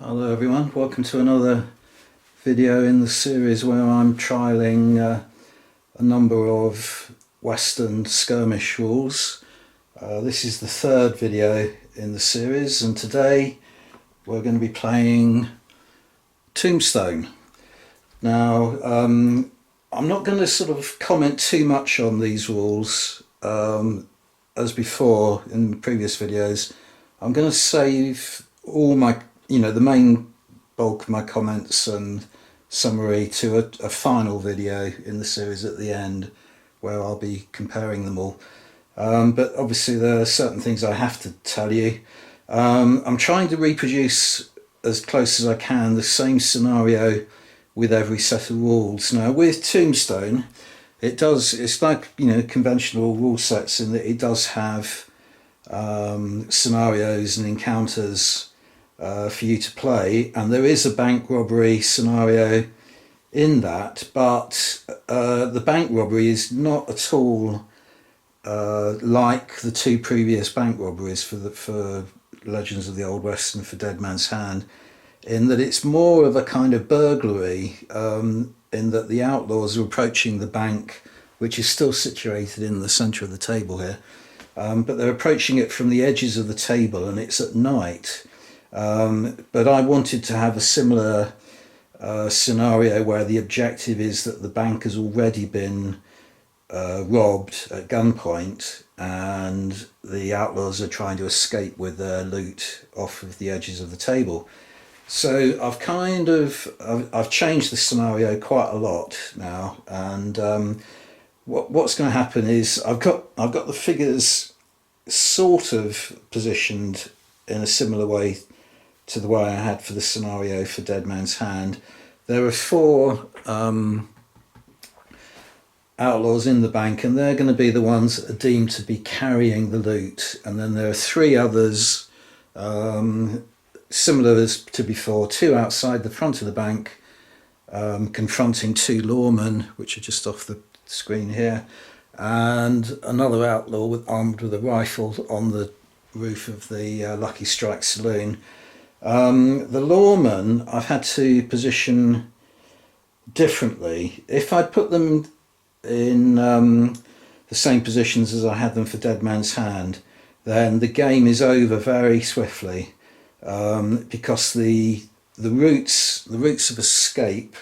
Hello everyone, welcome to another video in the series where I'm trialling a number of Western skirmish rules. This is the third video in the series, and today we're going to be playing Tombstone. Now I'm not going to sort of comment too much on these rules as before in previous videos. I'm going to save all my the main bulk of my comments and summary to a final video in the series at the end where I'll be comparing them all. But obviously there are certain things I have to tell you. I'm trying to reproduce as close as I can the same scenario with every set of rules. Now with Tombstone, it's like conventional rule sets in that it does have scenarios and encounters for you to play, and there is a bank robbery scenario in that, but the bank robbery is not at all like the two previous bank robberies for Legends of the Old West and for Dead Man's Hand, in that it's more of a kind of burglary, in that the outlaws are approaching the bank, which is still situated in the centre of the table here, but they're approaching it from the edges of the table, and it's at night. But I wanted to have a similar scenario where the objective is that the bank has already been robbed at gunpoint and the outlaws are trying to escape with their loot off of the edges of the table. So I've changed the scenario quite a lot now, and what's going to happen is I've got the figures sort of positioned in a similar way to the way I had for the scenario for Dead Man's Hand. There are four outlaws in the bank, and they're going to be the ones that are deemed to be carrying the loot, and then there are three others similar as to before, two outside the front of the bank confronting two lawmen, which are just off the screen here, and another outlaw armed with a rifle on the roof of the Lucky Strike saloon. The lawmen I've had to position differently. If I'd put them in the same positions as I had them for Dead Man's Hand, then the game is over very swiftly, because the routes of escape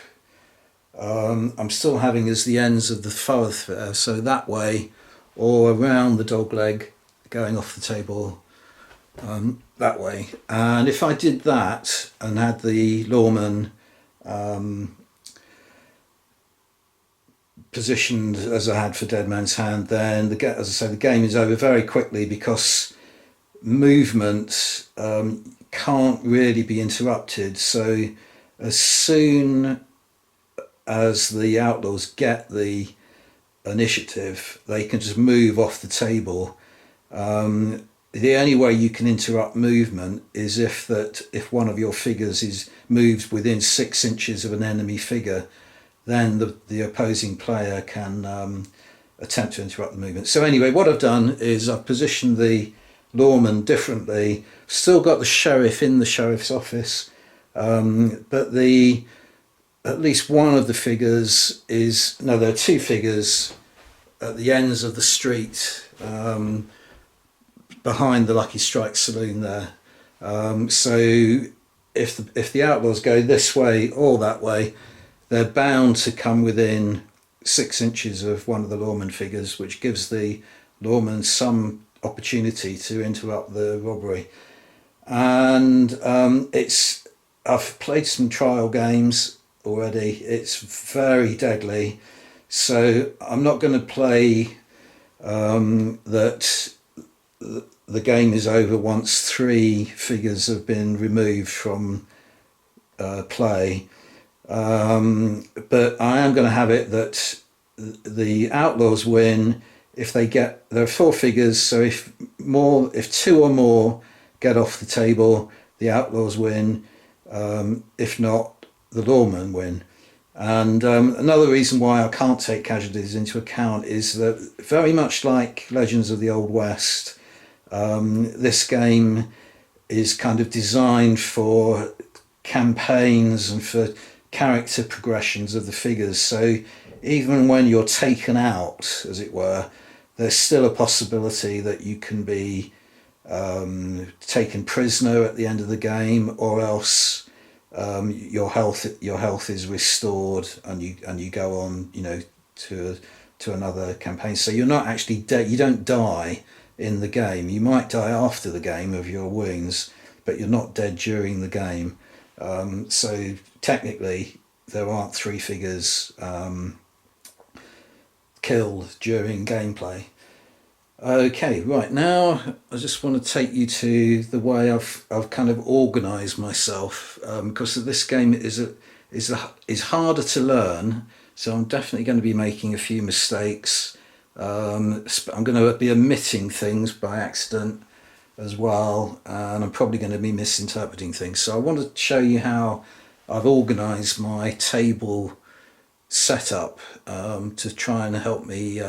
I'm still having as the ends of the thoroughfare, so that way or around the dog leg going off the table that way. And if I did that and had the lawman positioned as I had for Dead Man's Hand, then as I say, the game is over very quickly, because movement can't really be interrupted. So as soon as the outlaws get the initiative, they can just move off the table. The only way you can interrupt movement is if one of your figures moves within 6 inches of an enemy figure, then the opposing player can attempt to interrupt the movement. So anyway, what I've done is I've positioned the lawman differently, still got the sheriff in the sheriff's office, but at least one of the figures there are two figures at the ends of the street, behind the Lucky Strike saloon there. So if the outlaws go this way or that way, they're bound to come within 6 inches of one of the lawman figures, which gives the lawman some opportunity to interrupt the robbery. And I've played some trial games already. It's very deadly, so I'm not going to play that the game is over once 3 figures have been removed from play, but I am going to have it that the outlaws win if there are 4 figures, so if 2 or more get off the table, the outlaws win. If not, the lawmen win. And another reason why I can't take casualties into account is that, very much like Legends of the Old West, this game is kind of designed for campaigns and for character progressions of the figures. So even when you're taken out, as it were, there's still a possibility that you can be taken prisoner at the end of the game, or else your health is restored, and you go on, to another campaign. So you're not actually dead. You don't die in the game. You might die after the game of your wounds, but you're not dead during the game. So technically, there aren't three figures killed during gameplay. Okay, right now I just want to take you to the way I've kind of organised myself, because this game is harder to learn. So I'm definitely going to be making a few mistakes. I'm going to be omitting things by accident as well, and I'm probably going to be misinterpreting things. So I want to show you how I've organised my table setup to try and help me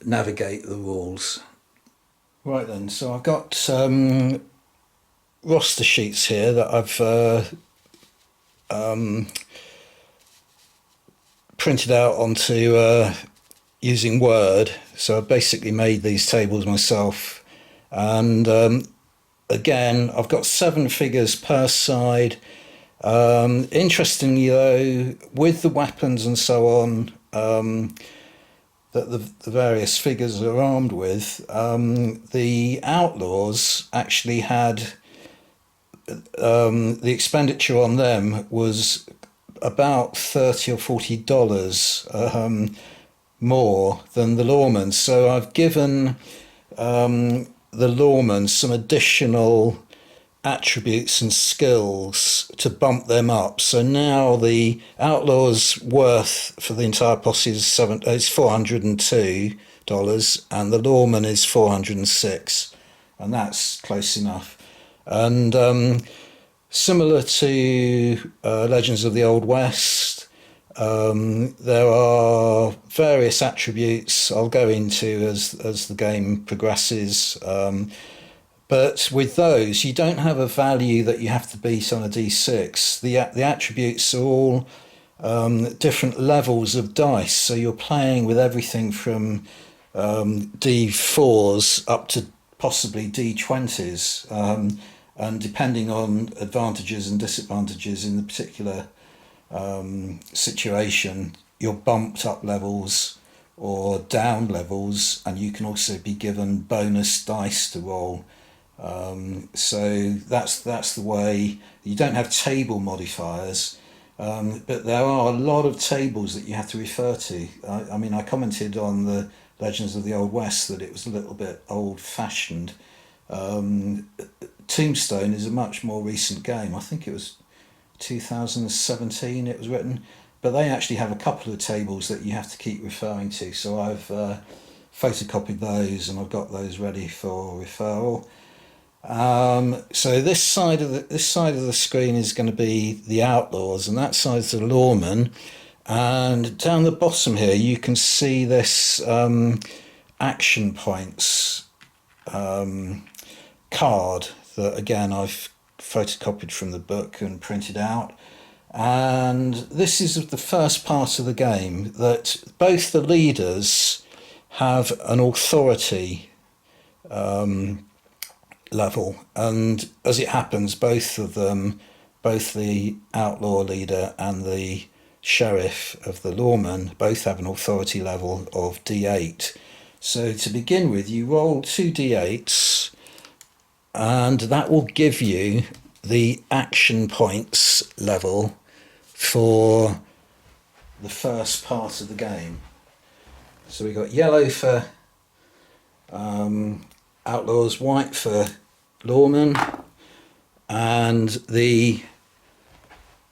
navigate the rules. Right then, so I've got roster sheets here that I've printed out onto using Word. So I basically made these tables myself, and again I've got 7 figures per side. Interestingly though, with the weapons and so on that the various figures are armed with, the outlaws actually had the expenditure on them was about $30 or $40 more than the lawmen. So I've given the lawmen some additional attributes and skills to bump them up. So now the outlaws' worth for the entire posse is $402, and the lawman is $406, and that's close enough. And similar to Legends of the Old West, there are various attributes I'll go into as the game progresses. But with those, you don't have a value that you have to beat on a d6. The attributes are all different levels of dice. So you're playing with everything from d4s up to possibly d20s. And depending on advantages and disadvantages in the particular situation, you're bumped up levels or down levels, and you can also be given bonus dice to roll. So that's the way. You don't have table modifiers, but there are a lot of tables that you have to refer to. I mean, I commented on the Legends of the Old West that it was a little bit old-fashioned. Tombstone is a much more recent game. I think it was 2017 it was written, but they actually have a couple of tables that you have to keep referring to. So I've photocopied those, and I've got those ready for referral. So this side of the screen is going to be the outlaws, and that side's the lawmen. And down the bottom here, you can see this action points card that again I've photocopied from the book and printed out. And this is the first part of the game that both the leaders have an authority level, and as it happens, both of them, both the outlaw leader and the sheriff of the lawmen, both have an authority level of d8. So to begin with, you roll 2 d8s, and that will give you the action points level for the first part of the game. So we got yellow for outlaws, white for lawmen, and the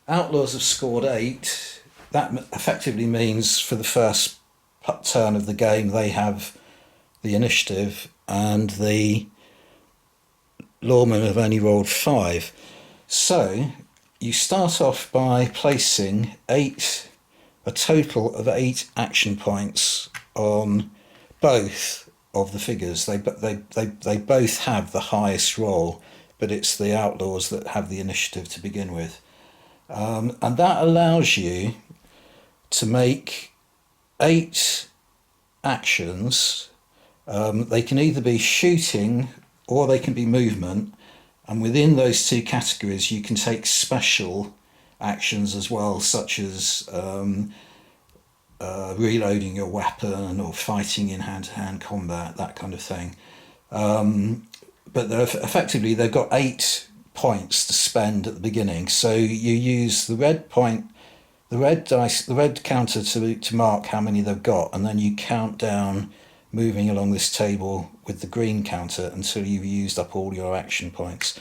outlaws have scored 8. That effectively means for the first turn of the game they have the initiative, and the lawmen have only rolled 5. So you start off by placing a total of 8 action points on both of the figures. They both have the highest roll, but it's the outlaws that have the initiative to begin with. And that allows you to make 8 actions. They can either be shooting or they can be movement, and within those 2 categories you can take special actions as well, such as reloading your weapon or fighting in hand-to-hand combat, that kind of thing. But effectively they've got 8 points to spend at the beginning, so you use the red point, the red dice, the red counter to mark how many they've got, and then you count down, moving along this table with the green counter until you've used up all your action points.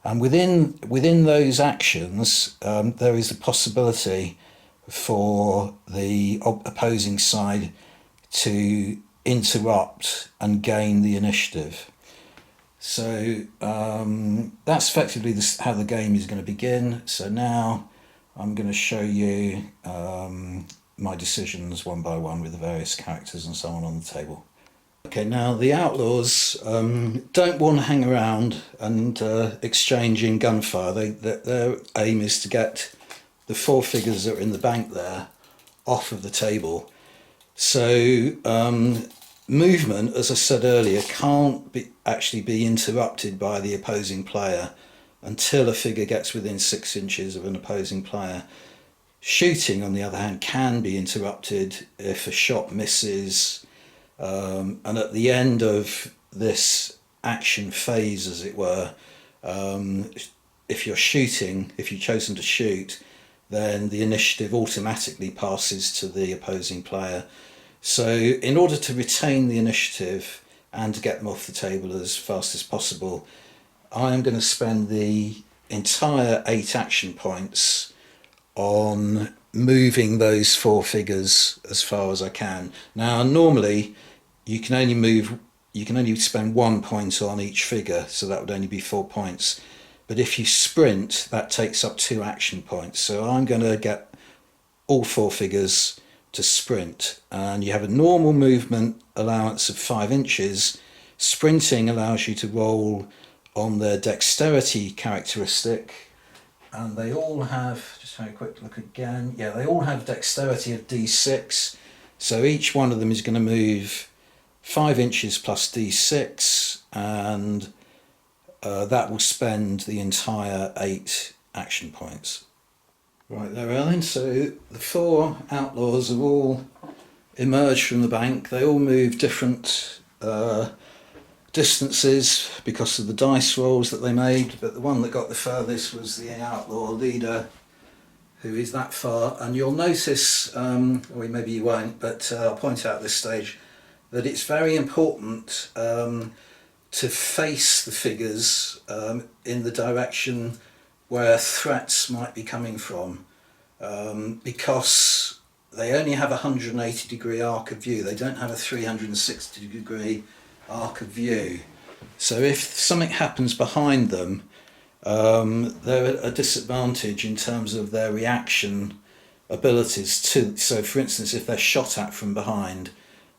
And within those actions, there is a possibility for the opposing side to interrupt and gain the initiative. So that's effectively how the game is going to begin. So now I'm going to show you my decisions one by one with the various characters and so on the table. Okay, now the outlaws don't want to hang around and exchange in gunfire. Their aim is to get the 4 figures that are in the bank there off of the table. So movement, as I said earlier, can't actually be interrupted by the opposing player until a figure gets within 6 inches of an opposing player. Shooting, on the other hand, can be interrupted if a shot misses, and at the end of this action phase, as it were, if you're shooting, if you've chosen to shoot, then the initiative automatically passes to the opposing player. So in order to retain the initiative and to get them off the table as fast as possible, I am going to spend the entire 8 action points on moving those 4 figures as far as I can. Now normally you can only spend 1 point on each figure, so that would only be 4 points. But if you sprint, that takes up 2 action points. So I'm going to get all 4 figures to sprint, and you have a normal movement allowance of 5 inches. Sprinting allows you to roll on their dexterity characteristic, and they all have, just have a quick look again, yeah, they all have dexterity of d6, so each one of them is going to move 5 inches plus d6, and that will spend the entire 8 action points. Right, there we are then. So the 4 outlaws have all emerged from the bank. They all move different distances because of the dice rolls that they made, but the one that got the furthest was the outlaw leader, who is that far. And you'll notice, or maybe you won't, but I'll point out at this stage that it's very important to face the figures in the direction where threats might be coming from, because they only have a 180 degree arc of view. They don't have a 360 degree arc of view. So if something happens behind them, they're at a disadvantage in terms of their reaction abilities to. So for instance, if they're shot at from behind,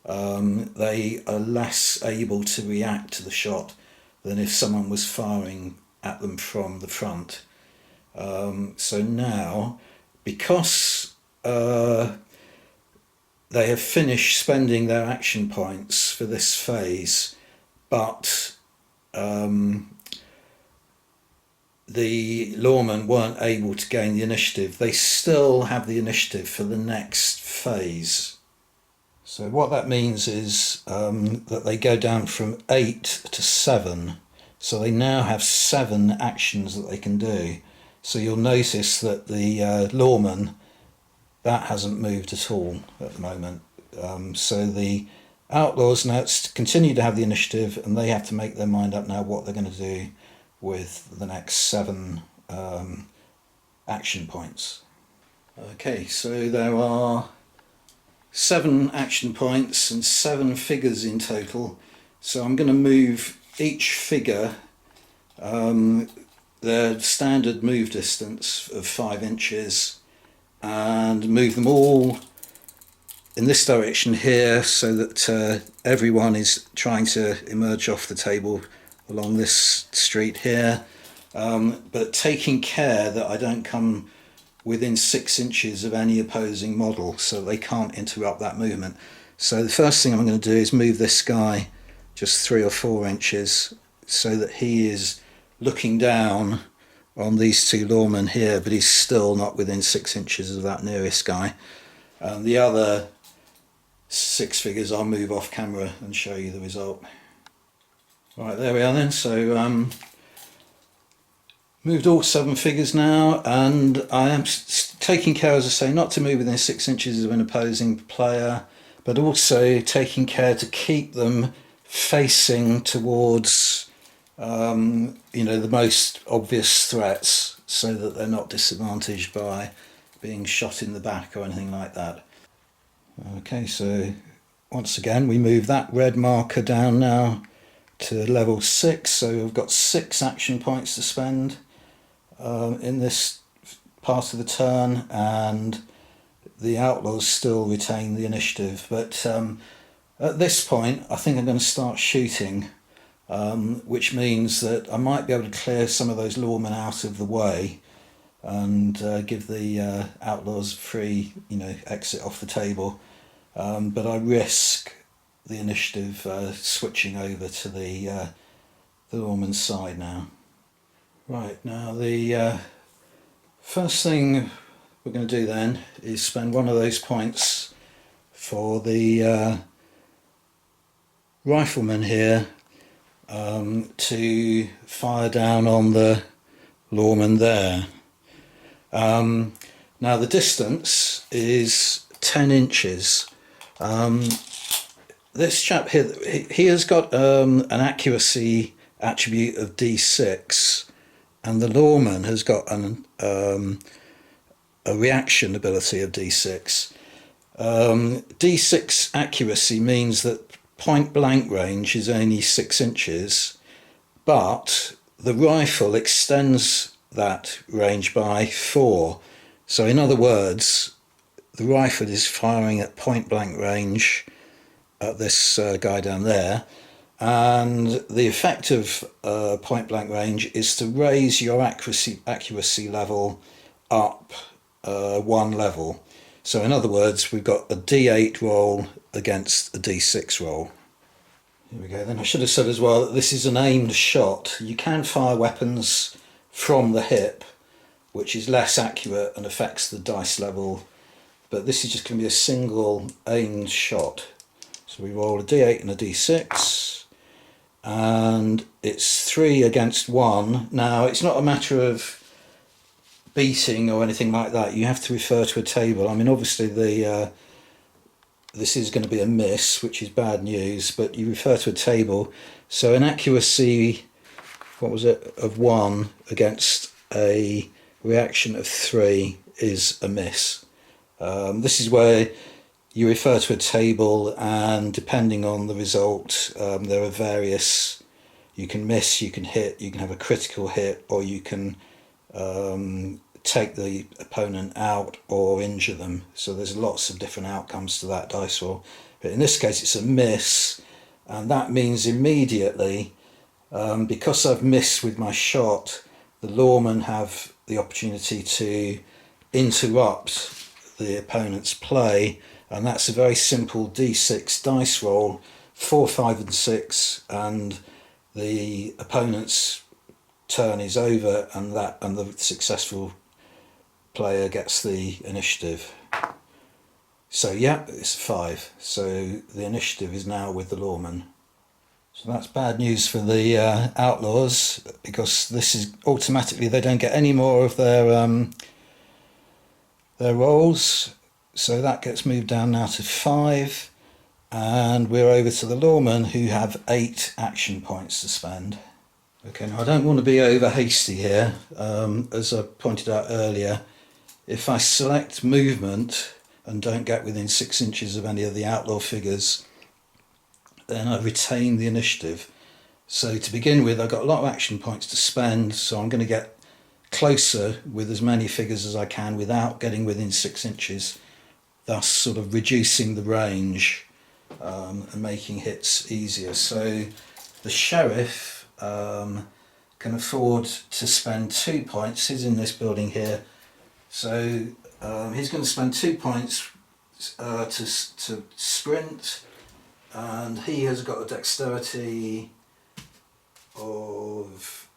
they are less able to react to the shot than if someone was firing at them from the front. So now, because they have finished spending their action points for this phase, but the lawmen weren't able to gain the initiative, they still have the initiative for the next phase. So what that means is that they go down from 8 to 7. So they now have 7 actions that they can do. So you'll notice that the lawman, that hasn't moved at all at the moment. So the outlaws now continue to have the initiative, and they have to make their mind up now what they're going to do with the next 7 action points. Okay, so there are 7 action points and 7 figures in total. So I'm going to move each figure their standard move distance of 5 inches, and move them all in this direction here, so that everyone is trying to emerge off the table along this street here, but taking care that I don't come within 6 inches of any opposing model so they can't interrupt that movement. So the first thing I'm going to do is move this guy just 3 or 4 inches so that he is looking down on these two lawmen here, but he's still not within 6 inches of that nearest guy. The other 6 figures I'll move off camera and show you the result. Right, there we are then. So moved all 7 figures now, and I am taking care, as I say, not to move within 6 inches of an opposing player, but also taking care to keep them facing towards the most obvious threats, so that they're not disadvantaged by being shot in the back or anything like that. Okay, so once again we move that red marker down now to level 6, so we've got 6 action points to spend in this part of the turn, and the outlaws still retain the initiative, but at this point I think I'm going to start shooting, which means that I might be able to clear some of those lawmen out of the way and give the outlaws free exit off the table, but I risk the initiative switching over to the lawman's side now. Right, now the first thing we're going to do then is spend one of those points for the rifleman here to fire down on the lawman there. Now the distance is 10 inches. This chap here, he has got an accuracy attribute of D6, and the lawman has got a reaction ability of D6. D6 accuracy means that point blank range is only 6 inches, but the rifle extends that range by 4. So in other words, the rifle is firing at point blank range at this guy down there, and the effect of point blank range is to raise your accuracy level up 1 level. So in other words, we've got a D8 roll against a D6 roll. Here we go then. I should have said as well that this is an aimed shot. You can fire weapons from the hip, which is less accurate and affects the dice level, but this is just going to be a single aimed shot. So we roll a D8 and a D6, and it's 3 against 1. Now it's not a matter of beating or anything like that. You have to refer to a table. I mean, obviously this is going to be a miss, which is bad news, but you refer to a table. So an accuracy, what was it, of 1 against a reaction of 3 is a miss. This is where you refer to a table, and depending on the result, there are various, you can miss, you can hit, you can have a critical hit, or you can take the opponent out or injure them. So there's lots of different outcomes to that dice roll, but in this case it's a miss, and that means immediately, because I've missed with my shot, the lawmen have the opportunity to interrupt the opponent's play, and that's a very simple D6 dice roll, 4, 5 and 6, and the opponent's turn is over, and the successful player gets the initiative. So yeah, it's 5, so the initiative is now with the lawman. So that's bad news for the outlaws, because this is automatically, they don't get any more of their rolls, so that gets moved down now to 5, and we're over to the lawmen, who have 8 action points to spend. Okay, now I don't want to be over hasty here. As I pointed out earlier, if I select movement and don't get within 6 inches of any of the outlaw figures, then I retain the initiative. So to begin with, I've got a lot of action points to spend, so I'm going to get closer with as many figures as I can without getting within 6 inches, thus sort of reducing the range and making hits easier. So the sheriff can afford to spend 2 points. He's in this building here, so he's going to spend 2 points to sprint, and he has got a dexterity of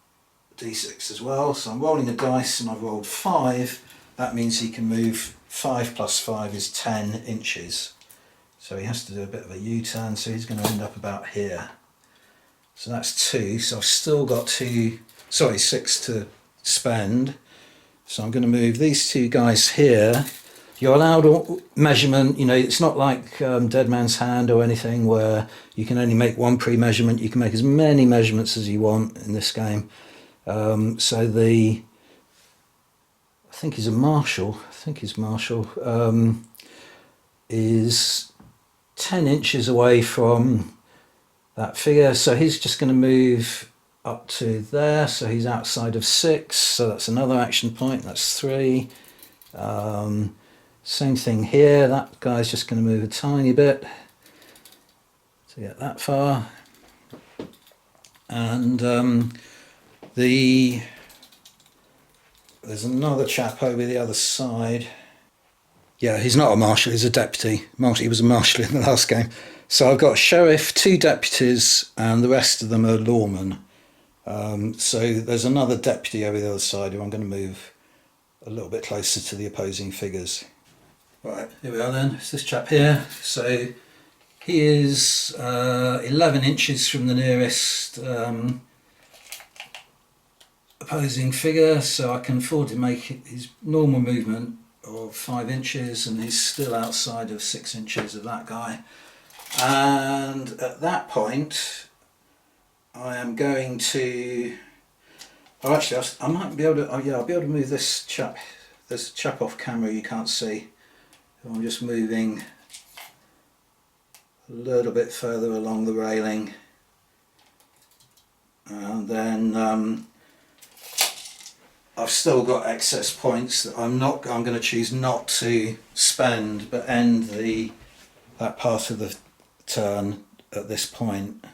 d6 as well. So I'm rolling a dice and I've rolled 5. That means he can move 5 plus 5 is 10 inches. So he has to do a bit of a U-turn, so he's going to end up about here. So that's 2, so I've still got 6 to spend. So I'm going to move these 2 guys here. You're allowed measurement, you know, it's not like Dead Man's Hand or anything where you can only make one pre-measurement. You can make as many measurements as you want in this game. So I think he's a marshal, is 10 inches away from that figure, so he's just going to move up to there, so he's outside of 6, so that's another action point, that's 3. Same thing here, that guy's just going to move a tiny bit to get that far, and there's another chap over the other side. Yeah, he's not a marshal, he's a deputy. He was a marshal in the last game. So I've got a sheriff, 2 deputies, and the rest of them are lawmen. So there's another deputy over the other side who I'm going to move a little bit closer to the opposing figures. Right, here we are then. It's this chap here. So he is 11 inches from the nearest opposing figure, so I can afford to make his normal movement of 5 inches, and he's still outside of 6 inches of that guy. And at that point I am going to, oh actually I might be able to, I'll be able to move this chap off camera, you can't see. I'm just moving a little bit further along the railing, and then I've still got excess points that I'm going to choose not to spend, but end that part of the turn at this point.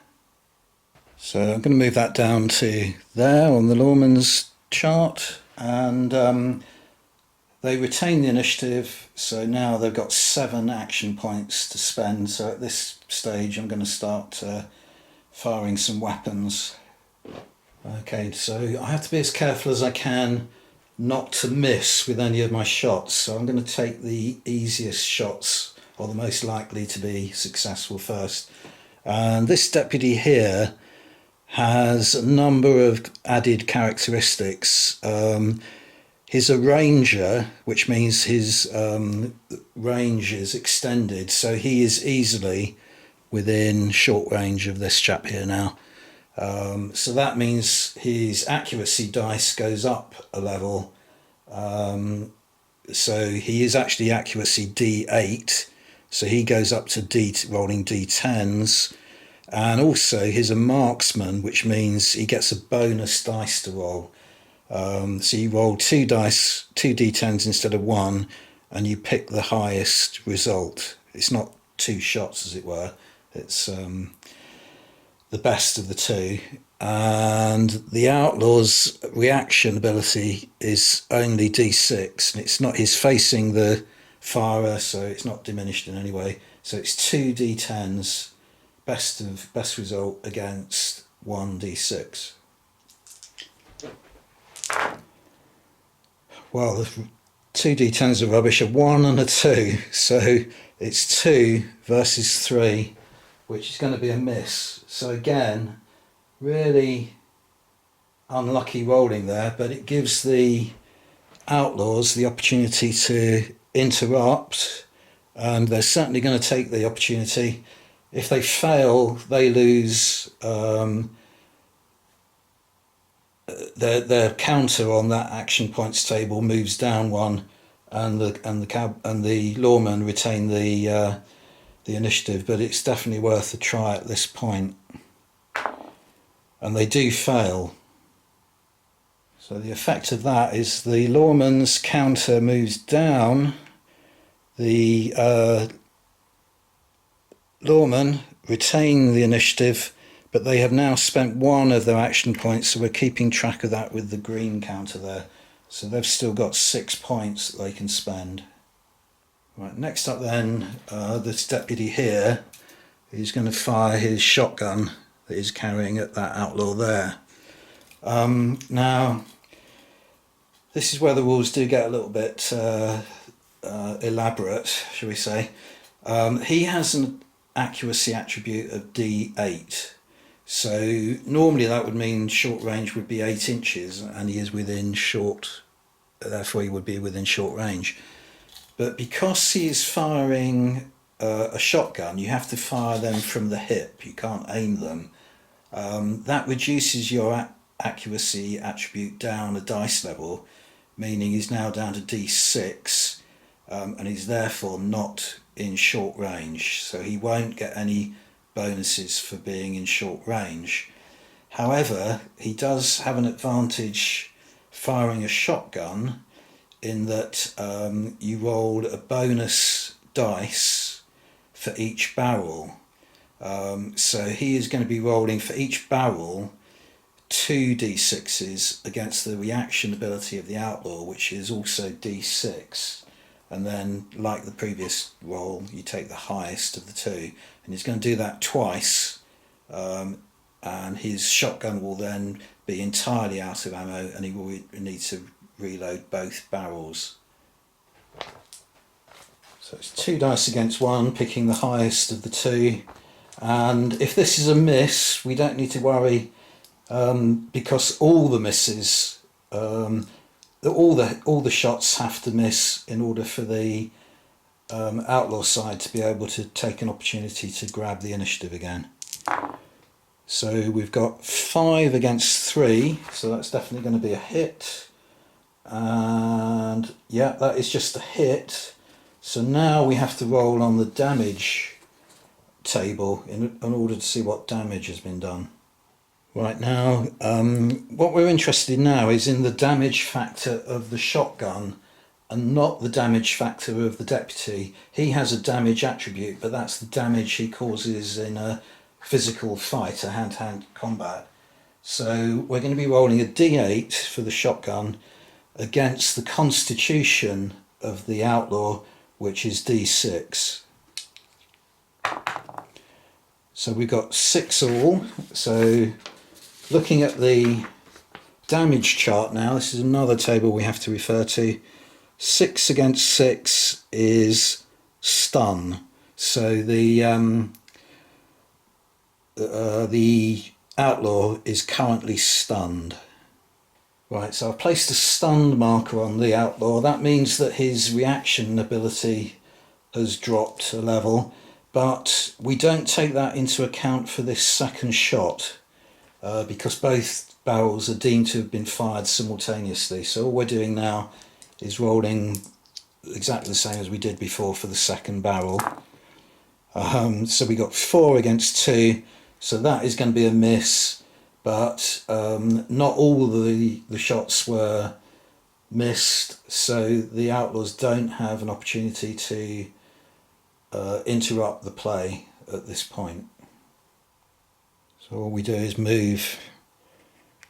So I'm going to move that down to there on the lawman's chart, and they retain the initiative, so now they've got 7 action points to spend. So at this stage I'm going to start firing some weapons. Okay, so I have to be as careful as I can not to miss with any of my shots, so I'm going to take the easiest shots, or the most likely to be successful first. And this deputy here has a number of added characteristics. He's a ranger, which means his range is extended, so he is easily within short range of this chap here now. So that means his accuracy dice goes up a level. So he is actually accuracy D8, so he goes up to rolling D10s. And also he's a marksman, which means he gets a bonus dice to roll. So you roll 2 D10s instead of 1, and you pick the highest result. It's not 2 shots, as it were. It's the best of the 2. And the outlaw's reaction ability is only D6, and it's not, he's facing the firer, so it's not diminished in any way. So it's 2 D10s, best result against 1 D6. Well, the 2 D10s are rubbish, a 1 and a 2, so it's 2 versus 3, which is going to be a miss. So again, really unlucky rolling there, but it gives the outlaws the opportunity to interrupt, and they're certainly going to take the opportunity. If they fail, they lose their counter on that action points table moves down 1, and the lawmen retain the initiative. But it's definitely worth a try at this point, and they do fail. So the effect of that is the lawman's counter moves down. The lawmen retain the initiative, but they have now spent one of their action points, so we're keeping track of that with the green counter there. So they've still got 6 points that they can spend. Right, next up then, this deputy here is going to fire his shotgun that he's carrying at that outlaw there. Now, this is where the rules do get a little bit elaborate, shall we say. He has an accuracy attribute of D8. So normally that would mean short range would be 8 inches, and he is within short, therefore he would be within short range. But because he is firing a shotgun, you have to fire them from the hip, you can't aim them. That reduces your accuracy attribute down a dice level, meaning he's now down to D6, and he's therefore not in short range, so he won't get any bonuses for being in short range. However, he does have an advantage firing a shotgun in that you roll a bonus dice for each barrel. So he is going to be rolling for each barrel 2 d6s against the reaction ability of the outlaw, which is also d6. And then, like the previous roll, you take the highest of the two, and he's going to do that twice, and his shotgun will then be entirely out of ammo, and he will need to reload both barrels. So it's 2 dice against 1, picking the highest of the two. And if this is a miss, we don't need to worry, because all the misses, all the shots have to miss in order for the outlaw side to be able to take an opportunity to grab the initiative again. So we've got 5 against 3, so that's definitely going to be a hit. And yeah, that is just a hit. So now we have to roll on the damage table in order to see what damage has been done. Right now, what we're interested in now is in the damage factor of the shotgun and not the damage factor of the deputy. He has a damage attribute, but that's the damage he causes in a physical fight, a hand-to-hand combat. So we're going to be rolling a d8 for the shotgun against the constitution of the outlaw, which is d6. So we've got 6 all. So looking at the damage chart now, this is another table we have to refer to. 6 against 6 is stun. So the outlaw is currently stunned. Right, so I've placed a stunned marker on the outlaw. That means that his reaction ability has dropped a level, but we don't take that into account for this second shot because both barrels are deemed to have been fired simultaneously. So all we're doing now is rolling exactly the same as we did before for the second barrel. So we got 4 against 2, so that is going to be a miss, but not all the shots were missed, so the outlaws don't have an opportunity to interrupt the play at this point. So all we do is move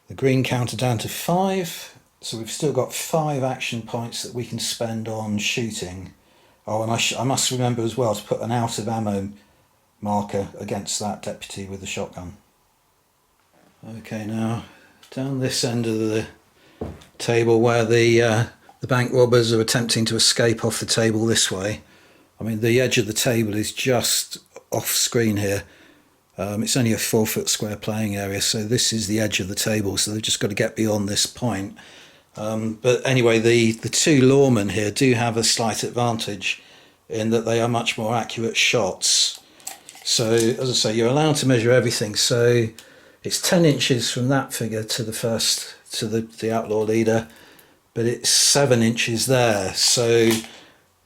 the green counter down to 5. So we've still got 5 action points that we can spend on shooting. Oh, and I must remember as well to put an out of ammo marker against that deputy with the shotgun. Okay, now down this end of the table where the bank robbers are attempting to escape off the table this way. I mean, the edge of the table is just off screen here. It's only a 4-foot square playing area, so this is the edge of the table, so they've just got to get beyond this point. But anyway, the 2 lawmen here do have a slight advantage in that they are much more accurate shots. So, as I say, you're allowed to measure everything. So it's 10 inches from that figure to the first, to the outlaw leader, but it's 7 inches there. So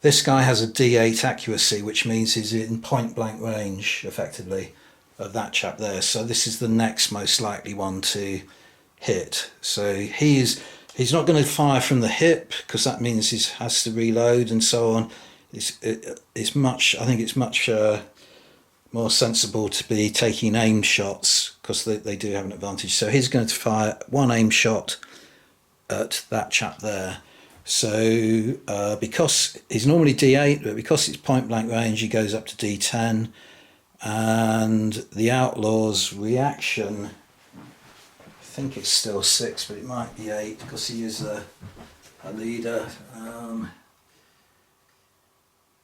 this guy has a D8 accuracy, which means he's in point blank range, effectively, of that chap there. So this is the next most likely one to hit. So he's not going to fire from the hip because that means he has to reload and so on. I think it's much more sensible to be taking aim shots because they do have an advantage. So he's going to fire one aim shot at that chap there. So because he's normally D8, but because it's point blank range, he goes up to D10. And the outlaw's reaction, I think it's still 6, but it might be 8 because he is a leader.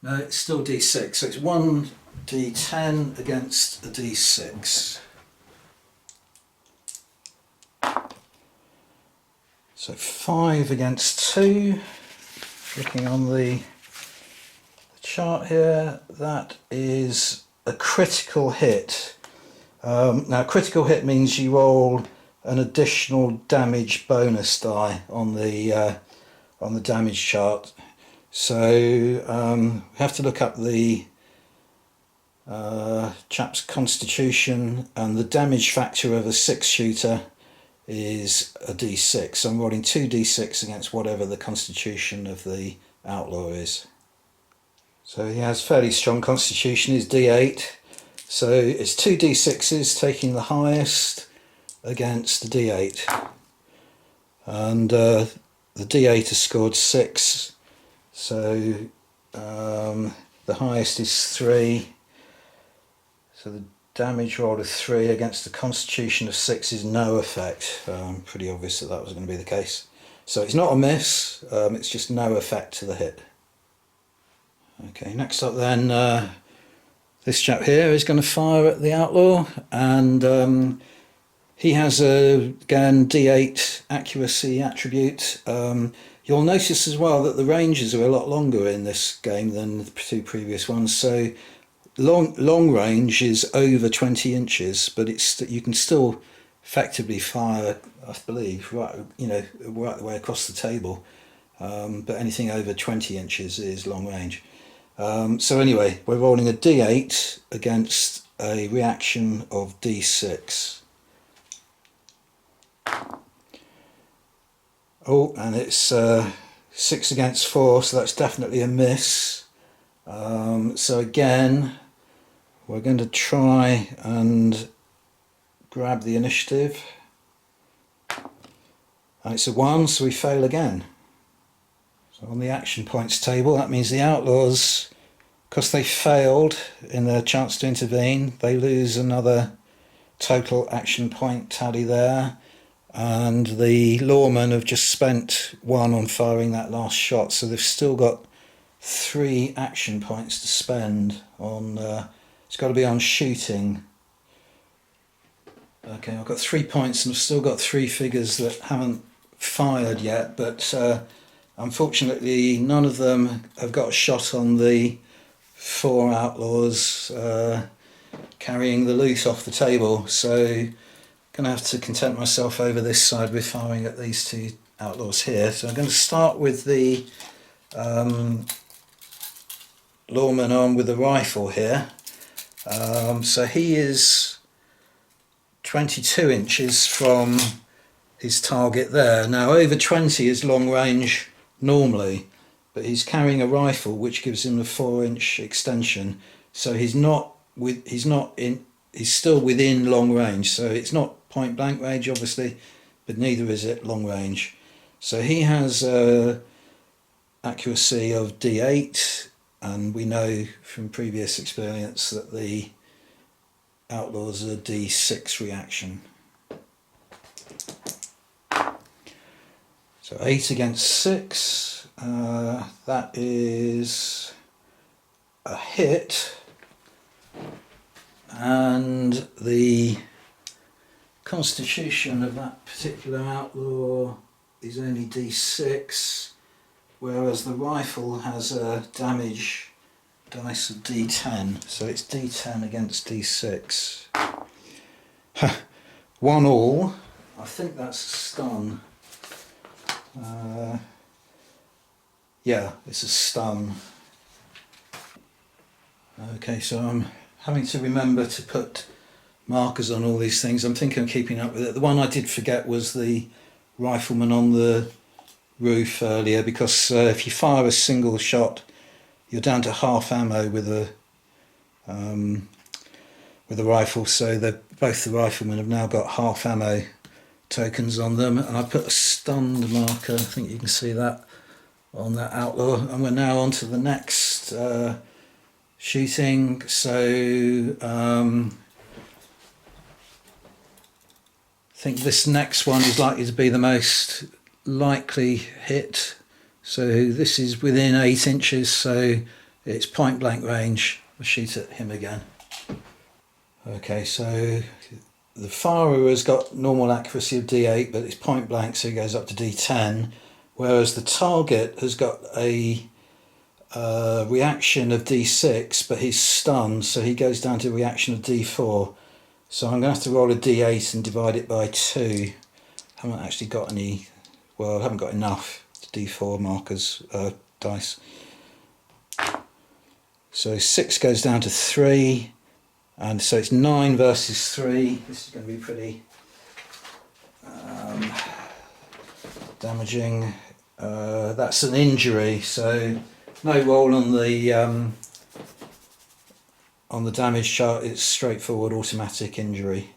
No, it's still D6, so it's 1 D10 against a D6. So 5 against 2. Looking on the chart here, that is a critical hit. Now, critical hit means you roll an additional damage bonus die on the damage chart. So we have to look up the chap's constitution, and the damage factor of a 6-shooter is a D6. So I'm rolling 2 D6 against whatever the constitution of the outlaw is. So he has fairly strong constitution, is D8. So it's 2 D6s taking the highest against the D8. And the D8 has scored 6. So the highest is 3. So the damage roll of 3 against the constitution of 6 is no effect. Pretty obvious that was going to be the case. So it's not a miss, it's just no effect to the hit. Okay, next up then, this chap here is going to fire at the outlaw, and he has again D8 accuracy attribute. You'll notice as well that the ranges are a lot longer in this game than the 2 previous ones. So long range is over 20 inches, but you can still effectively fire, I believe, right the way across the table. But anything over 20 inches is long range. So anyway, we're rolling a D8 against a reaction of D6. Oh, and it's 6 against 4, so that's definitely a miss. So again, we're going to try and grab the initiative. And it's a 1, so we fail again. So on the action points table, that means the outlaws, because they failed in their chance to intervene, they lose another total action point tally there. And the lawmen have just spent 1 on firing that last shot, so they've still got 3 action points to spend on, it's got to be on shooting. Okay, I've got 3 points and I've still got 3 figures that haven't fired yet, but unfortunately none of them have got a shot on the 4 outlaws carrying the loot off the table, so I'm going to have to content myself over this side with firing at these 2 outlaws here. So I'm going to start with the lawman armed with a rifle here. So he is 22 inches from his target there. Now over 20 is long range normally, but he's carrying a rifle which gives him a 4-inch extension, so he's still within long range. So it's not point blank range obviously, but neither is it long range. So he has accuracy of D8, and we know from previous experience that the outlaws are D6 reaction. So 8 against 6, that is a hit, and the constitution of that particular outlaw is only D6, whereas the rifle has a damage dice of D10, so it's D10 against D6. 1 all, I think that's a stun. Yeah, it's a stun. Okay, so I'm having to remember to put markers on all these things. I'm thinking of keeping up with it. The one I did forget was the rifleman on the roof earlier, because if you fire a single shot, you're down to half ammo with a with a rifle, so both the riflemen have now got half ammo tokens on them, and I put a stunned marker, I think you can see that on that outlaw, and we're now on to the next shooting. So I think this next one is likely to be the most likely hit. So this is within 8 inches, so it's point blank range. I'll shoot at him again. Okay, so the firer has got normal accuracy of D8, but it's point blank, so he goes up to D10, whereas the target has got a reaction of D6, but he's stunned, so he goes down to a reaction of D4. So I'm going to have to roll a D8 and divide it by 2. I haven't actually got any, well, I haven't got enough D4 markers, dice. So 6 goes down to 3, and so it's 9 versus 3. This is going to be pretty damaging. That's an injury, so no roll on the damage chart. It's straightforward automatic injury.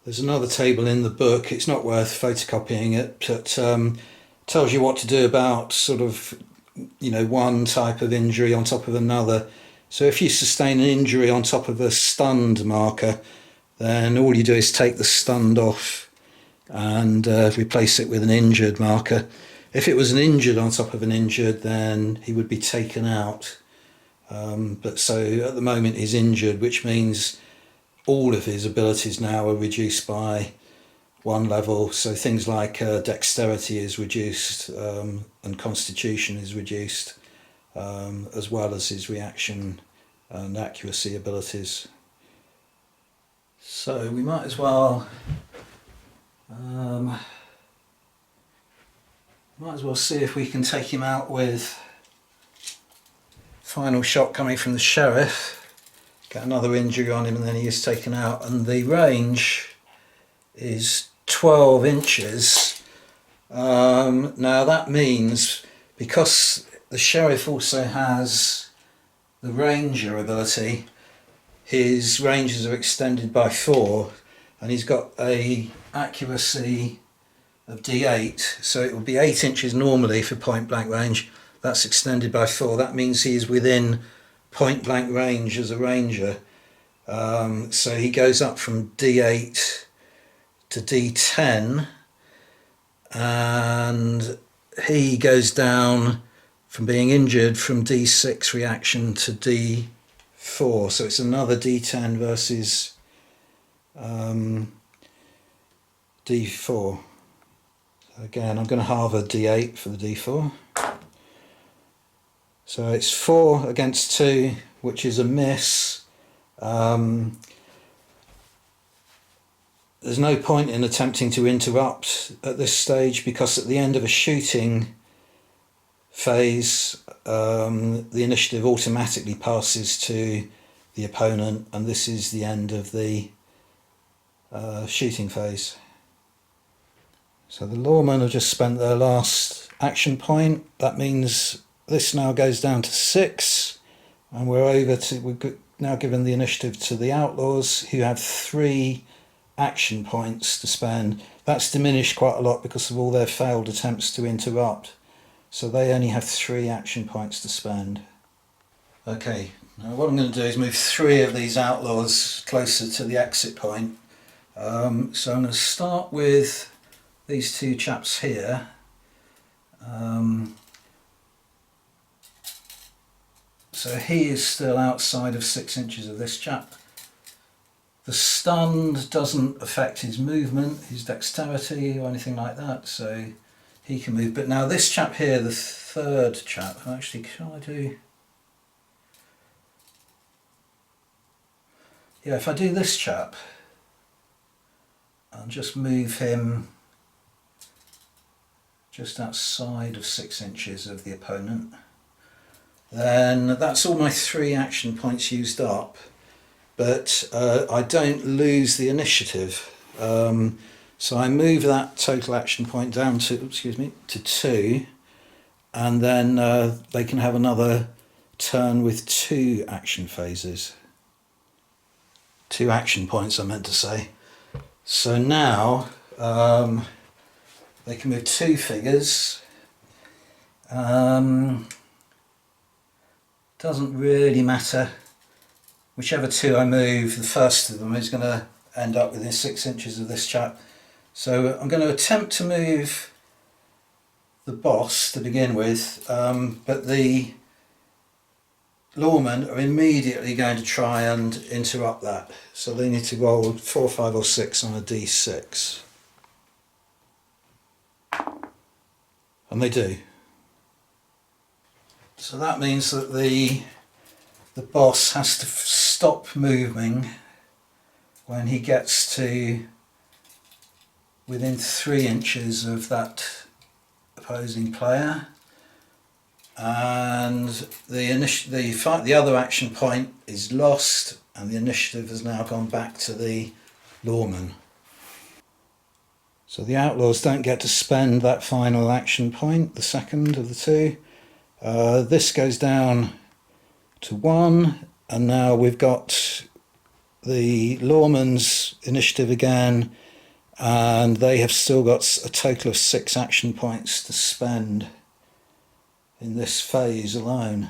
There's another table in the book. It's not worth photocopying it, but tells you what to do about sort of, you know, one type of injury on top of another. So if you sustain an injury on top of a stunned marker, then all you do is take the stunned off and replace it with an injured marker. If it was an injured on top of an injured, then he would be taken out. But so at the moment he's injured, which means all of his abilities now are reduced by 1 level. So things like dexterity is reduced, and constitution is reduced, as well as his reaction and accuracy abilities. So we might as well see if we can take him out with final shot coming from the sheriff. Get another injury on him, and then he is taken out, and the range is 12 inches. Now that means, because the sheriff also has the ranger ability, his ranges are extended by 4, and he's got a accuracy of D8, so it will be 8 inches normally for point blank range. That's extended by 4. That means he is within point blank range as a ranger. So he goes up from D8 to D10, and he goes down from being injured from D6 reaction to D4. So it's another D10 versus D4. Again, I'm going to halve a D8 for the D4. So it's 4 against 2, which is a miss. There's no point in attempting to interrupt at this stage, because at the end of a shooting phase, the initiative automatically passes to the opponent, and this is the end of the shooting phase. So the lawmen have just spent their last action point. That means this now goes down to 6, and we've now given the initiative to the outlaws, who have 3 action points to spend. That's diminished quite a lot because of all their failed attempts to interrupt. So they only have 3 action points to spend. Okay, now what I'm going to do is move 3 of these outlaws closer to the exit point. So I'm going to start with these 2 chaps here. So he is still outside of 6 inches of this chap. The stunned doesn't affect his movement, his dexterity or anything like that, so he can move. But now this chap here, the 3rd chap, actually, can I do... Yeah, if I do this chap, I'll just move him just outside of 6 inches of the opponent. Then that's all my 3 action points used up, but I don't lose the initiative. So I move that total action point down to 2, and then they can have another turn with 2 action phases. 2 action points I meant to say. So now they can move 2 figures. Doesn't really matter. Whichever 2 I move, the first of them is going to end up within 6 inches of this chap. So I'm going to attempt to move the boss to begin with, but the lawmen are immediately going to try and interrupt that. So they need to roll 4, 5 or 6 on a d6. And they do. So that means that the boss has to stop moving when he gets to within 3 inches of that opposing player, and the other action point is lost, and the initiative has now gone back to the lawman. So the outlaws don't get to spend that final action point, the second of the 2. This goes down to 1, and now we've got the lawman's initiative again, and they have still got a total of 6 action points to spend in this phase alone.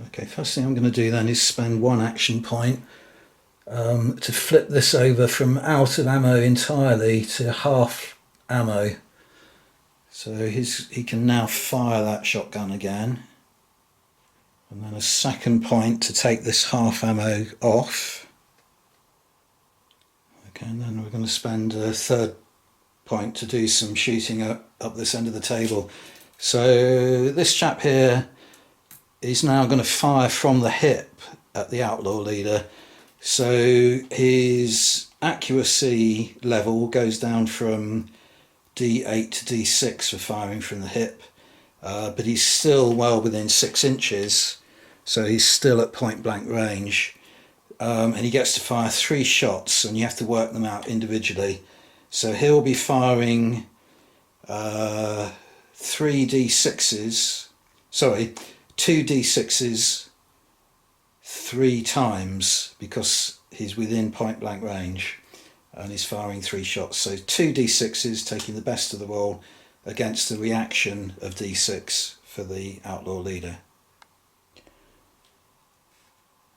Okay, first thing I'm going to do then is spend 1 action point to flip this over from out of ammo entirely to half ammo. So he can now fire that shotgun again. And then a second point to take this half ammo off. Okay, and then we're going to spend a third point to do some shooting up this end of the table. So this chap here is now going to fire from the hip at the outlaw leader. So his accuracy level goes down from D8 to D6 for firing from the hip, but he's still well within 6 inches, so he's still at point blank range, and he gets to fire 3 shots, and you have to work them out individually. So he'll be firing 2 D6s 3 times, because he's within point blank range and he's firing 3 shots. So 2 D6s taking the best of the roll against the reaction of D6 for the outlaw leader.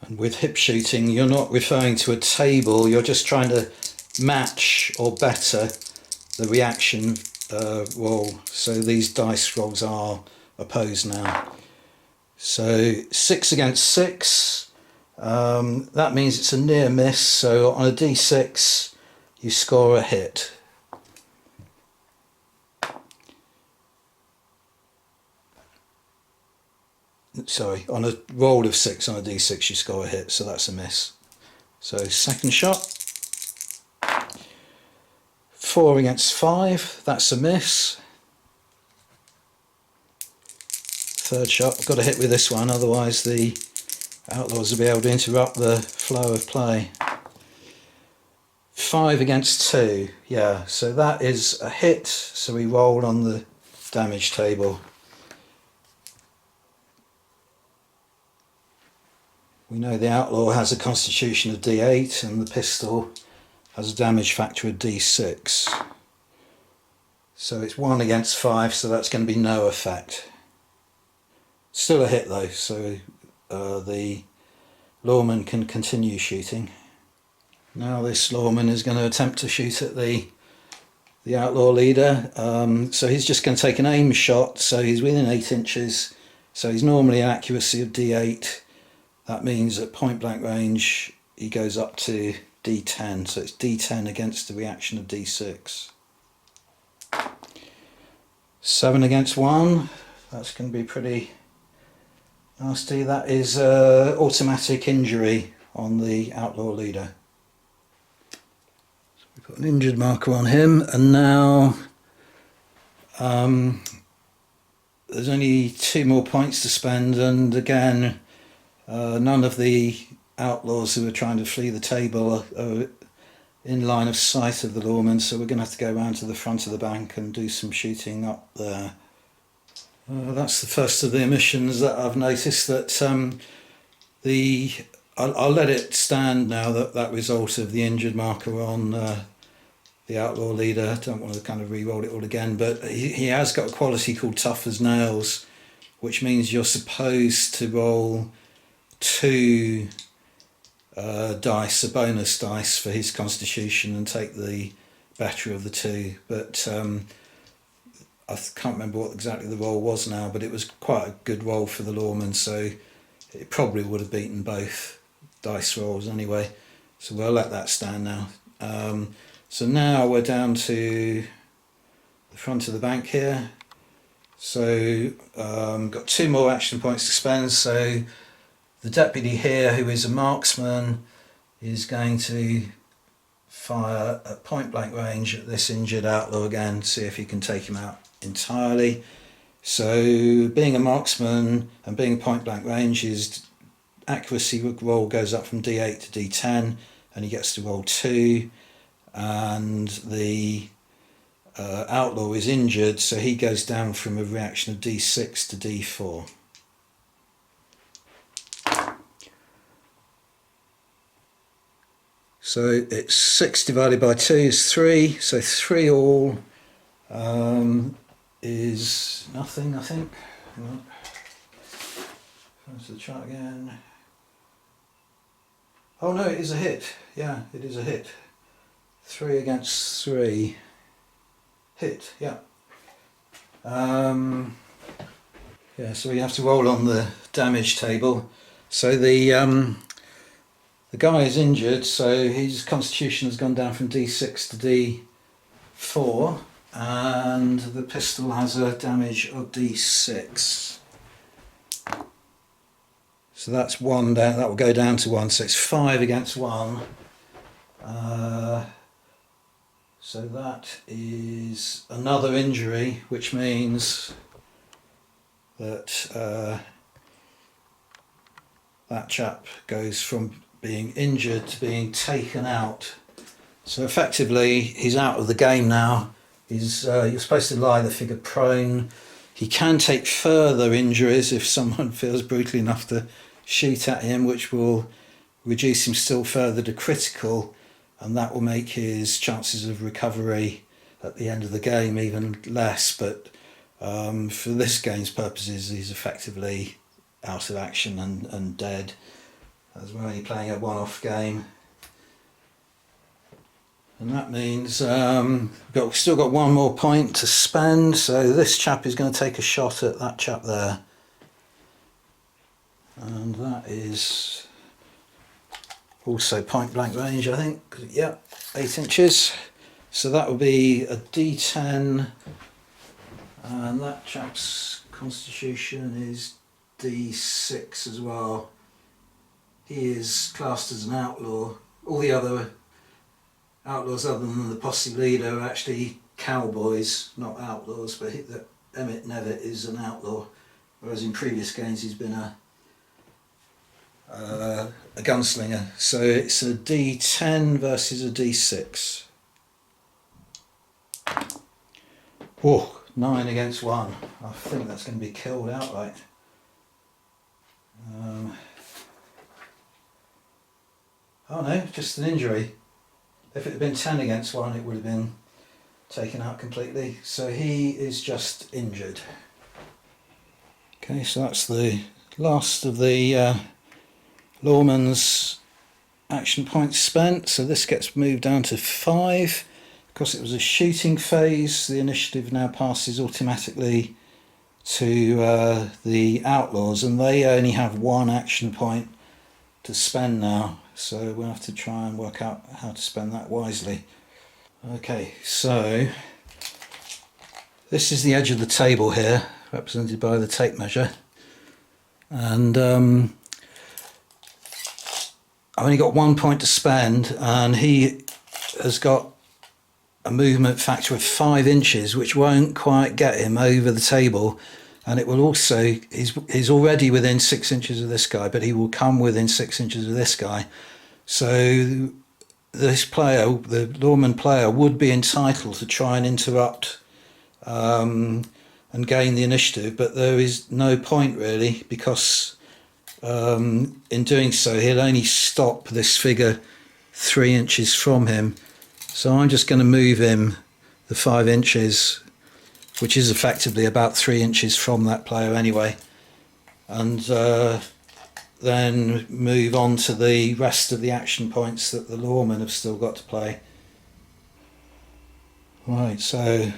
And with hip shooting, you're not referring to a table, you're just trying to match or better the reaction roll. So these dice rolls are opposed now. So 6 against 6, that means it's a near miss, so on a d6 you score a hit. Sorry, on a roll of 6 on a d6 you score a hit, so that's a miss. So second shot, 4 against 5, that's a miss. Third shot, I've got to hit with this one, otherwise the outlaws will be able to interrupt the flow of play. 5 against 2, yeah, so that is a hit, so we roll on the damage table. We know the outlaw has a constitution of D8 and the pistol has a damage factor of D6. So it's 1 against 5, so that's going to be no effect. Still a hit though, so the lawman can continue shooting. Now this lawman is going to attempt to shoot at the outlaw leader. So he's just going to take an aim shot, so he's within 8 inches. So he's normally an accuracy of D8. That means at point blank range he goes up to D10, so it's D10 against the reaction of D6. 7 against 1, that's going to be pretty nasty. That is automatic injury on the outlaw leader. So we put an injured marker on him, and now there's only 2 more points to spend, and again none of the outlaws who are trying to flee the table are in line of sight of the lawman, so we're going to have to go around to the front of the bank and do some shooting up there. That's the first of the omissions that I've noticed, that the I'll let it stand now, that result of the injured marker on the outlaw leader. I don't want to kind of re-roll it all again, but he has got a quality called tough as nails, which means you're supposed to roll 2 dice, a bonus dice for his constitution, and take the better of the 2. But I can't remember what exactly the roll was now, but it was quite a good roll for the lawman, so it probably would have beaten both dice rolls anyway. So we'll let that stand now. So now we're down to the front of the bank here. So got 2 more action points to spend. So the deputy here, who is a marksman, is going to fire at point blank range at this injured outlaw again, see if he can take him out entirely. So being a marksman and being point blank range, his accuracy roll goes up from D8 to D10, and he gets to roll 2. And the outlaw is injured, so he goes down from a reaction of D6 to D4. So it's 6 divided by 2 is 3, so 3 all is nothing, I think. Hang on. Go to the chart again. Oh no, it is a hit. Yeah, it is a hit. 3 against 3. Hit, yeah. Yeah, so we have to roll on the damage table. So the guy is injured, so his constitution has gone down from D6 to D4, and the pistol has a damage of D6. So that's 1 down, that will go down to 1, so it's 5 against 1. So that is another injury, which means that that chap goes from being injured to being taken out. So effectively he's out of the game now. He's you're supposed to lie the figure prone. He can take further injuries if someone feels brutal enough to shoot at him, which will reduce him still further to critical, and that will make his chances of recovery at the end of the game even less. But for this game's purposes, he's effectively out of action and dead, as we're only playing a one-off game. And that means we've still got 1 more point to spend, so this chap is going to take a shot at that chap there. And that is also point blank range, I think. Yeah, 8 inches. So that will be a D10, and that chap's constitution is D6 as well. He is classed as an outlaw. All the other outlaws other than the posse leader are actually cowboys, not outlaws, but Emmett Nevitt is an outlaw, whereas in previous games he's been a gunslinger. So it's a D10 versus a D6. Oh, 9 against 1. I think that's going to be killed outright. Oh no, just an injury. If it had been 10 against 1, it would have been taken out completely. So he is just injured. Okay, so that's the last of the lawman's action points spent. So this gets moved down to 5. Because it was a shooting phase, the initiative now passes automatically to the outlaws, and they only have 1 action point to spend now. So we'll have to try and work out how to spend that wisely. Okay, so this is the edge of the table here, represented by the tape measure. And I've only got 1 point to spend, and he has got a movement factor of 5 inches, which won't quite get him over the table. And it will also, he's already within 6 inches of this guy, but he will come within 6 inches of this guy. So this player, the lawman player, would be entitled to try and interrupt and gain the initiative, but there is no point really, because in doing so, he'll only stop this figure 3 inches from him. So I'm just going to move him the 5 inches, which is effectively about 3 inches from that player anyway, and then move on to the rest of the action points that the lawmen have still got to play. Right, so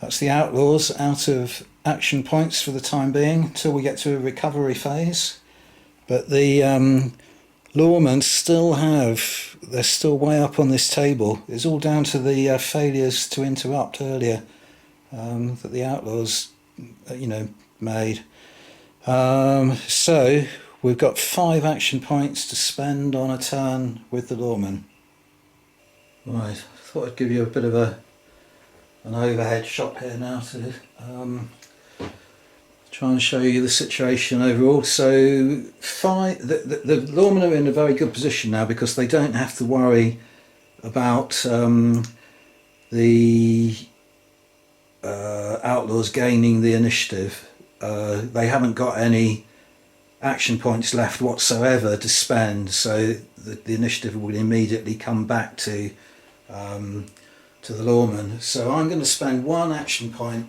that's the outlaws out of action points for the time being until we get to a recovery phase. But the lawmen still they're still way up on this table. It's all down to the failures to interrupt earlier that the outlaws made. So we've got 5 action points to spend on a turn with the lawmen. Right, I thought I'd give you a bit of an overhead shot here now to try and show you the situation overall. So the lawmen are in a very good position now because they don't have to worry about the outlaws gaining the initiative. They haven't got any action points left whatsoever to spend, so the initiative will immediately come back to the lawman. So I'm going to spend 1 action point.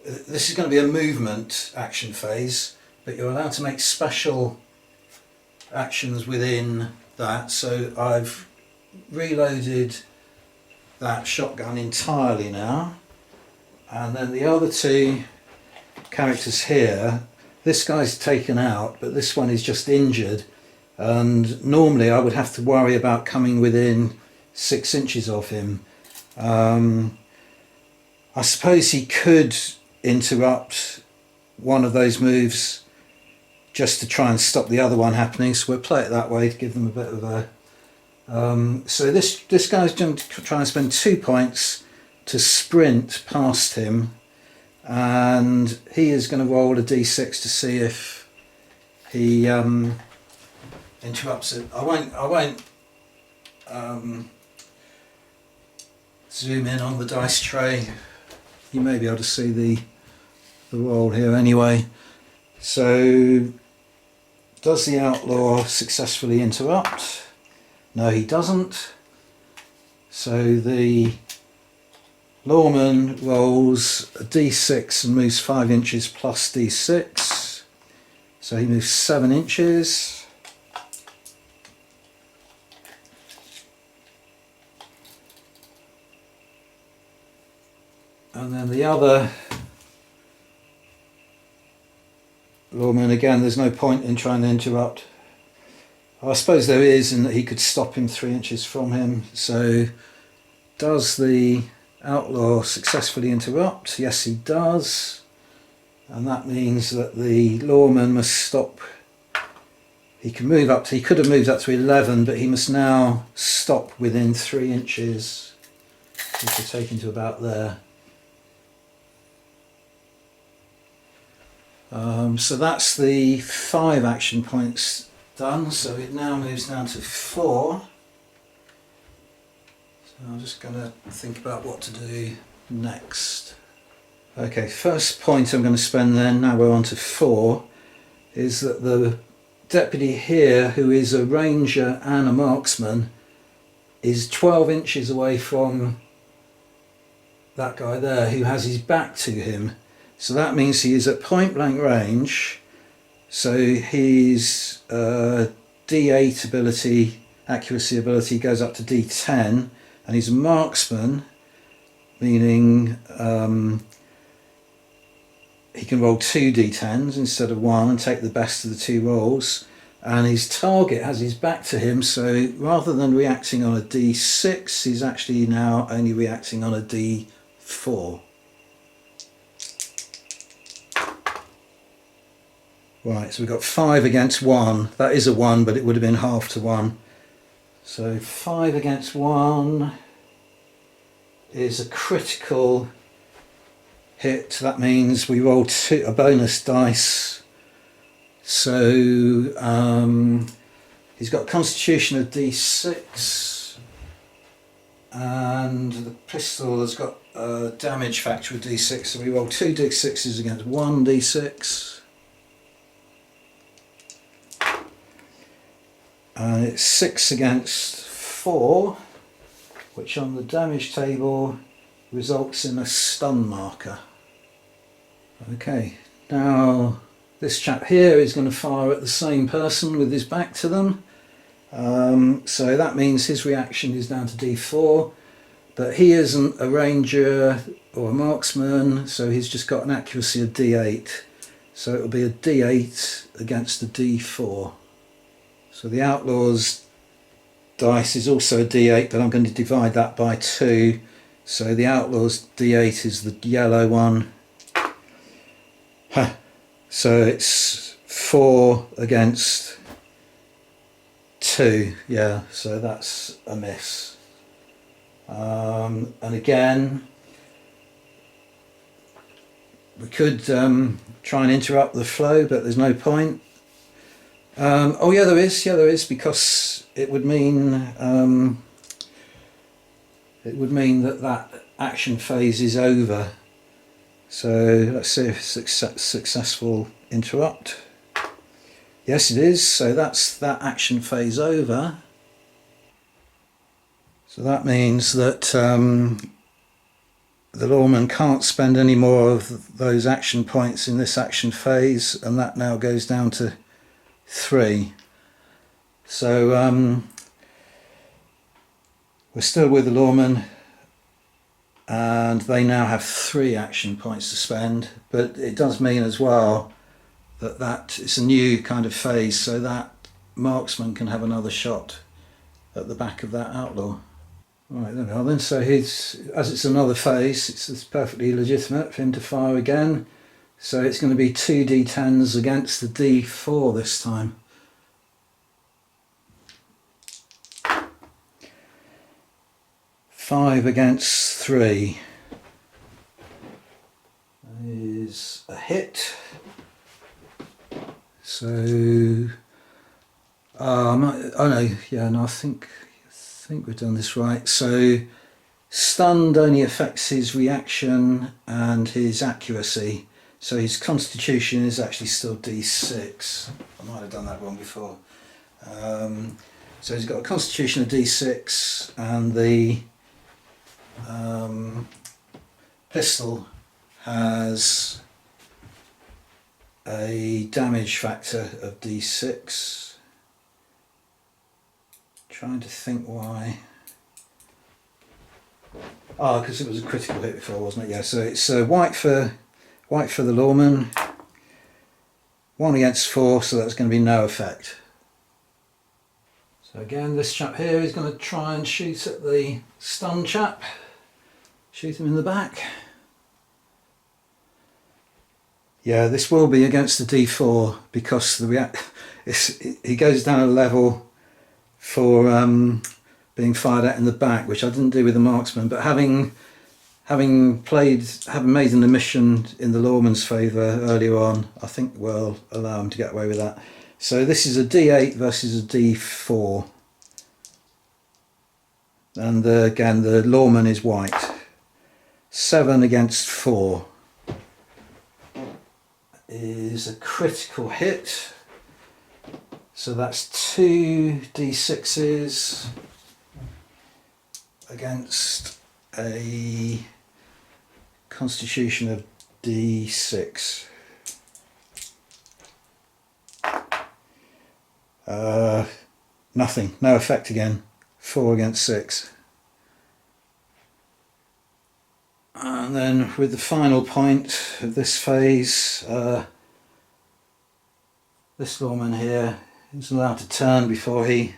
This is going to be a movement action phase, but you're allowed to make special actions within that. So I've reloaded that shotgun entirely now, and then the other 2 characters here, this guy's taken out, but this one is just injured, and normally I would have to worry about coming within 6 inches of him. I suppose he could interrupt one of those moves just to try and stop the other one happening, so we'll play it that way to give them a bit of a... so this guy's going to try and spend 2 points to sprint past him, and he is going to roll a d6 to see if he interrupts it. I won't zoom in on the dice tray. You may be able to see the roll here anyway. So does the outlaw successfully interrupt? No, he doesn't. So the lawman rolls a d6 and moves 5 inches plus d6. So he moves 7 inches. And then the other lawman, again, there's no point in trying to interrupt. I suppose there is, in that he could stop him 3 inches from him. So does the outlaw successfully interrupt? Yes, he does. And that means that the lawman must stop. He can move up to, he could have moved up to 11, but he must now stop within 3 inches, which will take him to about there. So that's the 5 action points done, so it now moves down to 4. So I'm just going to think about what to do next. Okay, first point I'm going to spend then, now we're on to 4, is that the deputy here, who is a ranger and a marksman, is 12 inches away from that guy there who has his back to him. So that means he is at point blank range. So his D8 ability, accuracy ability, goes up to D10, and he's a marksman, meaning he can roll 2 D10s instead of 1 and take the best of the 2 rolls. And his target has his back to him, so rather than reacting on a D6, he's actually now only reacting on a D4. Right, so we've got 5 against 1. That is a 1, but it would have been half to 1. So 5 against 1 is a critical hit. That means we roll a bonus dice. So he's got constitution of D6, and the pistol has got a damage factor of D6. So we roll 2 D6s against 1 D6. and it's 6 against 4, which on the damage table results in a stun marker. Okay, now this chap here is going to fire at the same person with his back to them. So that means his reaction is down to D4, but he isn't a ranger or a marksman, so he's just got an accuracy of D8. So it'll be a D8 against a D4. So the outlaw's dice is also a D8, but I'm going to divide that by 2. So the outlaw's D8 is the yellow one. So it's 4 against 2, yeah, so that's a miss. And again, we could try and interrupt the flow, but there's no point. Oh yeah, there is, because it would mean that action phase is over. So let's see if it's successful interrupt. Yes, it is. So that's that action phase over. So that means that the lawman can't spend any more of those action points in this action phase, and that now goes down to 3. So we're still with the lawman, and they now have 3 action points to spend, but it does mean as well that it's a new kind of phase, so that marksman can have another shot at the back of that outlaw. Right, there we are then. So as it's another phase, it's perfectly legitimate for him to fire again. So it's going to be 2 D10s against the D4 this time. Five against 3 is a hit. So, oh no, yeah, no, I think we've done this right. So, stunned only affects his reaction and his accuracy. So his constitution is actually still D6. I might have done that wrong before. So he's got a constitution of D6, and the pistol has a damage factor of D6. Trying to think why. Oh, because it was a critical hit before, wasn't it? Yeah. So it's white for the lawman. 1 against 4, so that's going to be no effect. So again, this chap here is going to try and shoot at the stunned chap. Shoot him in the back. Yeah, this will be against the D4 because he goes down a level for being fired at in the back, which I didn't do with the marksman, but having made an omission in the lawman's favour earlier on, I think we'll allow him to get away with that. So this is a D8 versus a D4, and again the lawman is white. 7 against 4 is a critical hit, so that's 2 D6s against a constitution of D6. Nothing, no effect again. 4 against 6. And then with the final point of this phase, this lawman here is allowed to turn before he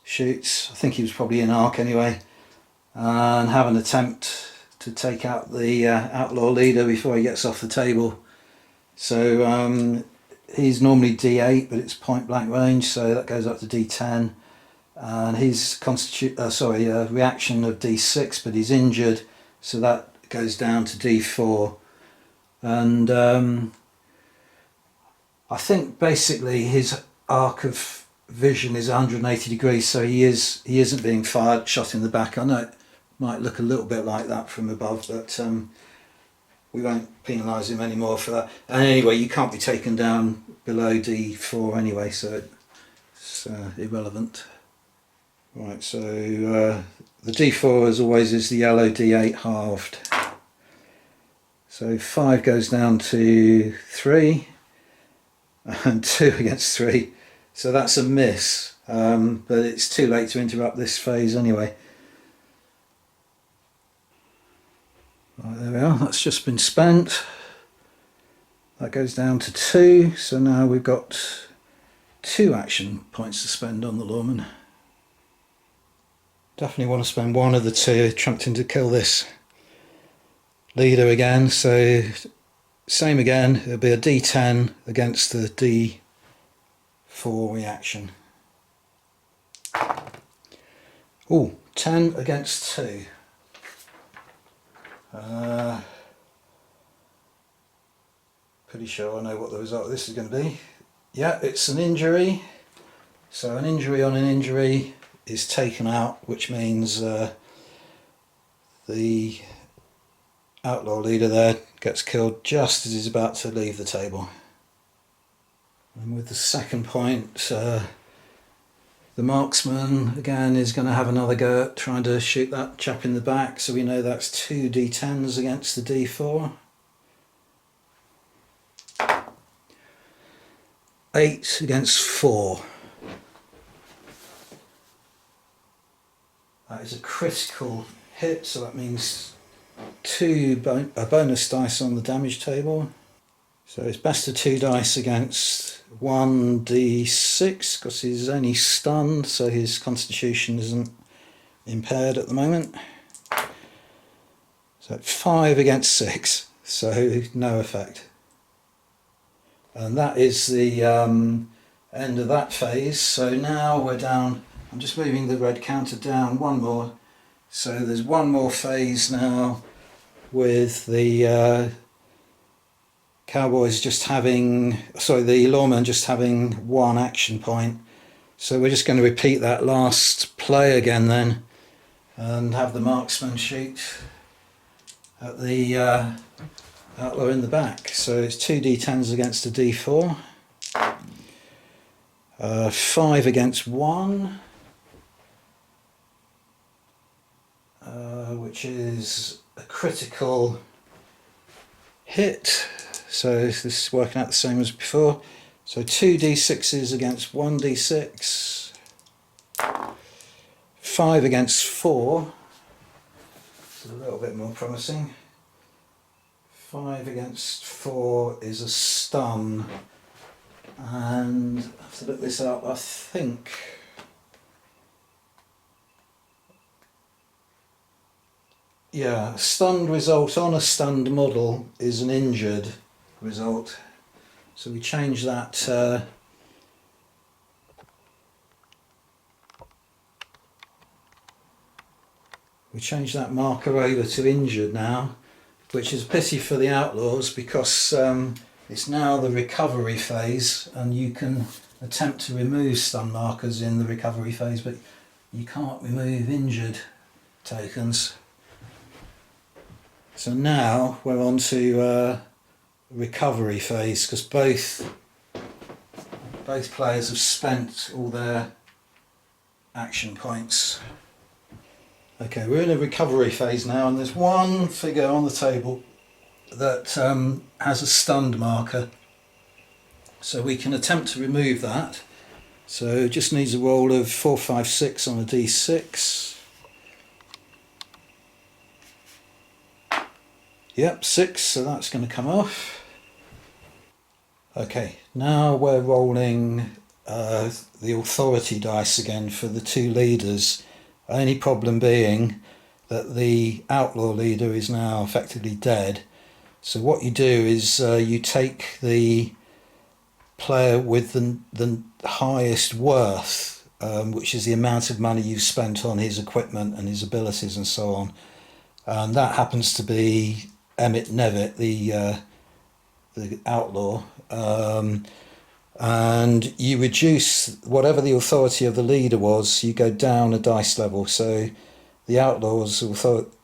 shoots. I think he was probably in arc anyway, and have an attempt to take out the outlaw leader before he gets off the table. So he's normally D8, but it's point blank range, so that goes up to D10. And his reaction of D6, but he's injured, so that goes down to D4. And I think basically his arc of vision is 180 degrees, so he isn't being shot in the back. I know it might look a little bit like that from above, but we won't penalise him anymore for that. And anyway, you can't be taken down below D4 anyway, so It's irrelevant. Right, so the d4 as always is the yellow d8 halved. So 5 goes down to 3 and 2 against 3. So that's a miss, but it's too late to interrupt this phase anyway. Right, there we are, that's just been spent. That goes down to 2, so now we've got 2 action points to spend on the lawman. Definitely want to spend one of the 2 attempting to kill this leader again, so same again, it'll be a d10 against the d4 reaction. Oh, 10 against 2. Pretty sure I know what the result of this is going to be. Yeah, it's an injury. So an injury on an injury is taken out, which means the outlaw leader there gets killed just as he's about to leave the table. And with the second point, the marksman again is going to have another go at trying to shoot that chap in the back, so we know that's 2 d10s against the d4. 8 against 4. That is a critical hit, so that means 2 bonus dice on the damage table. So it's best of 2 dice against 1d6 because he's only stunned, so his constitution isn't impaired at the moment. So 5 against 6, so no effect. And that is the end of that phase. So now we're down, I'm just moving the red counter down one more. So there's one more phase now with the cowboys just having, sorry, the lawman just having 1 action point. So we're just going to repeat that last play again then and have the marksman shoot at the outlaw in the back. So it's 2 d10s against a d4. 5 against 1. Which is a critical hit. So this is working out the same as before. So 2 d6s against 1 d6. 5 against 4. It's a little bit more promising. 5 against 4 is a stun. And I have to look this up, I think. Yeah, a stunned result on a stunned model is an injured result. So we change that marker over to injured now, which is a pity for the outlaws because it's now the recovery phase and you can attempt to remove stun markers in the recovery phase, but you can't remove injured tokens. So now we're on to recovery phase because both players have spent all their action points. Okay, we're in a recovery phase now and there's one figure on the table that has a stunned marker. So we can attempt to remove that. So it just needs a roll of 4, 5, 6 on a d6. Yep, 6, so that's going to come off. Okay, now we're rolling the authority dice again for the 2 leaders. Only problem being that the outlaw leader is now effectively dead. So what you do is you take the player with the highest worth, which is the amount of money you've spent on his equipment and his abilities and so on. And that happens to be Emmett Nevitt, the outlaw. And you reduce whatever the authority of the leader was, you go down a dice level. So the outlaw's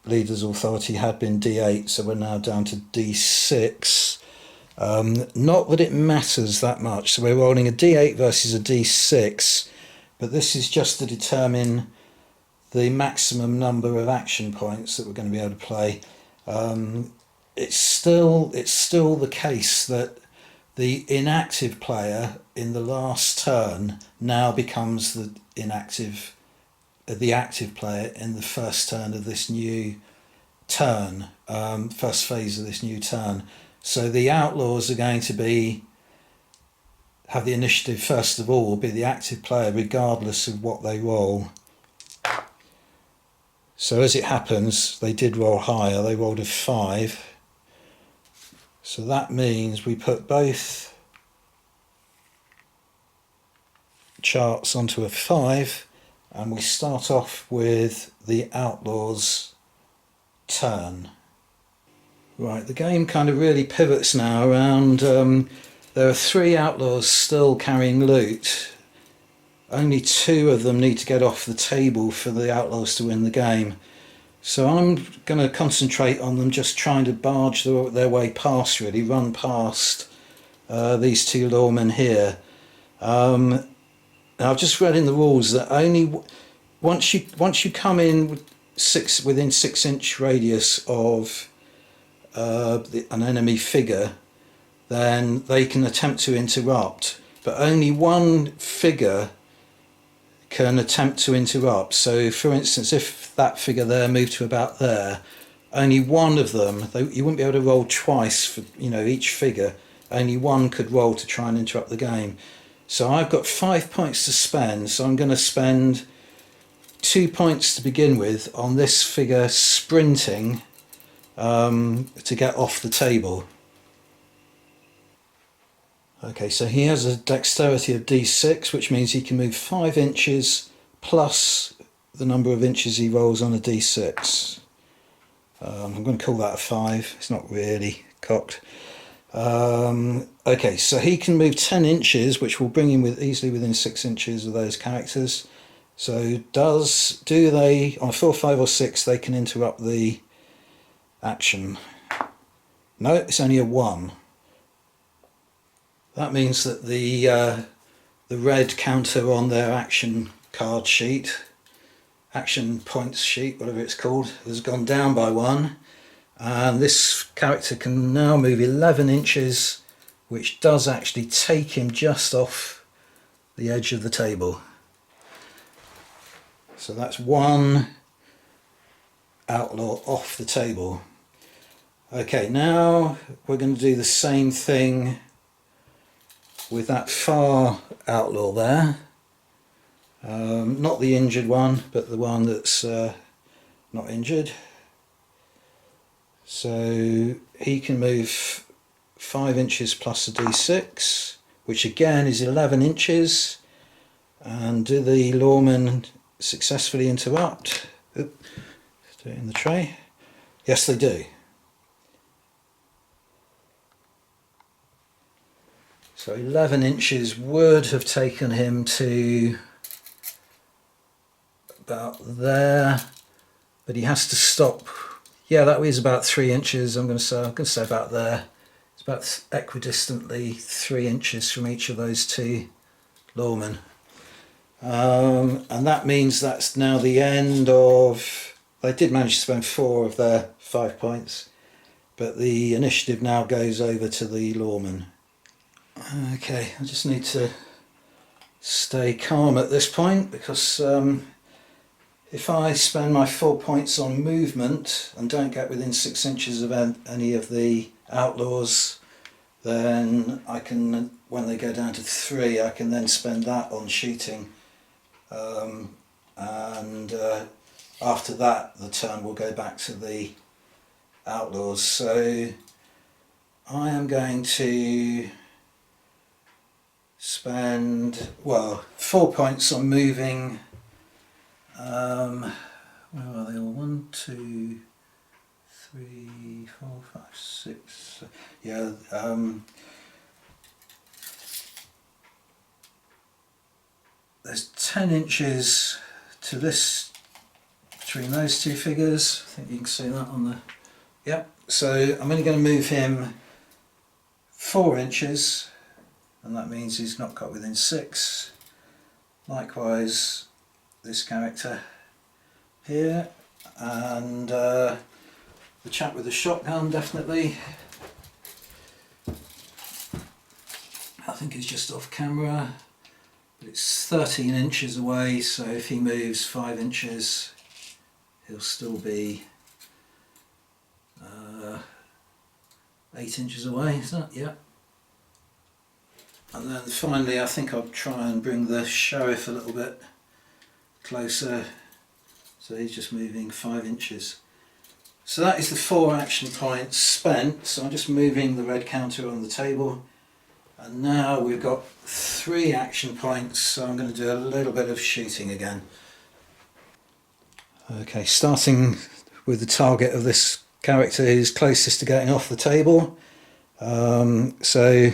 leader's authority had been d8, so we're now down to d6. Not that it matters that much. So we're rolling a d8 versus a d6, but this is just to determine the maximum number of action points that we're going to be able to play. It's still the case that the inactive player in the last turn now becomes the active player in the first turn of this new turn, first phase of this new turn. So the outlaws are going to have the initiative first of all, be the active player regardless of what they roll. So as it happens, they did roll higher, they rolled a 5. So that means we put both charts onto a 5 and we start off with the outlaws' turn. Right, the game kind of really pivots now around, there are 3 outlaws still carrying loot. Only 2 of them need to get off the table for the outlaws to win the game. So I'm going to concentrate on them just trying to barge their way past, really, run past these 2 lawmen here. Now I've just read in the rules that only once you come in within 6-inch radius of an enemy figure, then they can attempt to interrupt, but only one figure can attempt to interrupt. So for instance, if that figure there moved to about there, only one of them, you wouldn't be able to roll twice for each figure, only one could roll to try and interrupt the game. So I've got 5 points to spend, so I'm going to spend 2 points to begin with on this figure sprinting to get off the table. Okay, so he has a dexterity of d6, which means he can move 5 inches plus the number of inches he rolls on a d6. I'm going to call that a 5. It's not really cocked. Okay, so he can move 10 inches, which will bring him easily within 6 inches of those characters. So do they, on a 4, 5 or 6, they can interrupt the action? No, it's only a 1. That means that the red counter on their action card sheet, action points sheet, whatever it's called, has gone down by 1. And this character can now move 11 inches, which does actually take him just off the edge of the table. So that's 1 outlaw off the table. Okay, now we're going to do the same thing with that far outlaw there. Not the injured one, but the one that's not injured. So he can move 5 inches plus a d6, which again is 11 inches. And do the lawmen successfully interrupt? Oop, do it in the tray. Yes, they do. So 11 inches would have taken him to about there, but he has to stop. Yeah, that is about 3 inches. I'm going to say about there. It's about equidistantly 3 inches from each of those 2 lawmen. And that means that's now the end of... They did manage to spend 4 of their 5 points, but the initiative now goes over to the lawmen. Okay, I just need to stay calm at this point, because if I spend my 4 points on movement and don't get within 6 inches of any of the outlaws, then I can, when they go down to 3, I can then spend that on shooting. And after that, the turn will go back to the outlaws. So I am going to spend, 4 points on moving. Where are they all? 1, 2, 3, 4, 5, 6. Yeah. There's 10 inches to this between those 2 figures. I think you can see that on the... Yep. So I'm only going to move him 4 inches, and that means he's not got within 6. Likewise, this character here, and the chap with the shotgun definitely. I think he's just off camera, but it's 13 inches away, so if he moves 5 inches, he'll still be 8 inches away, is that? Yeah. And then finally, I think I'll try and bring the sheriff a little bit closer. So he's just moving 5 inches. So that is the 4 action points spent. So I'm just moving the red counter on the table. And now we've got 3 action points, so I'm going to do a little bit of shooting again. Okay, starting with the target of this character who's closest to getting off the table. So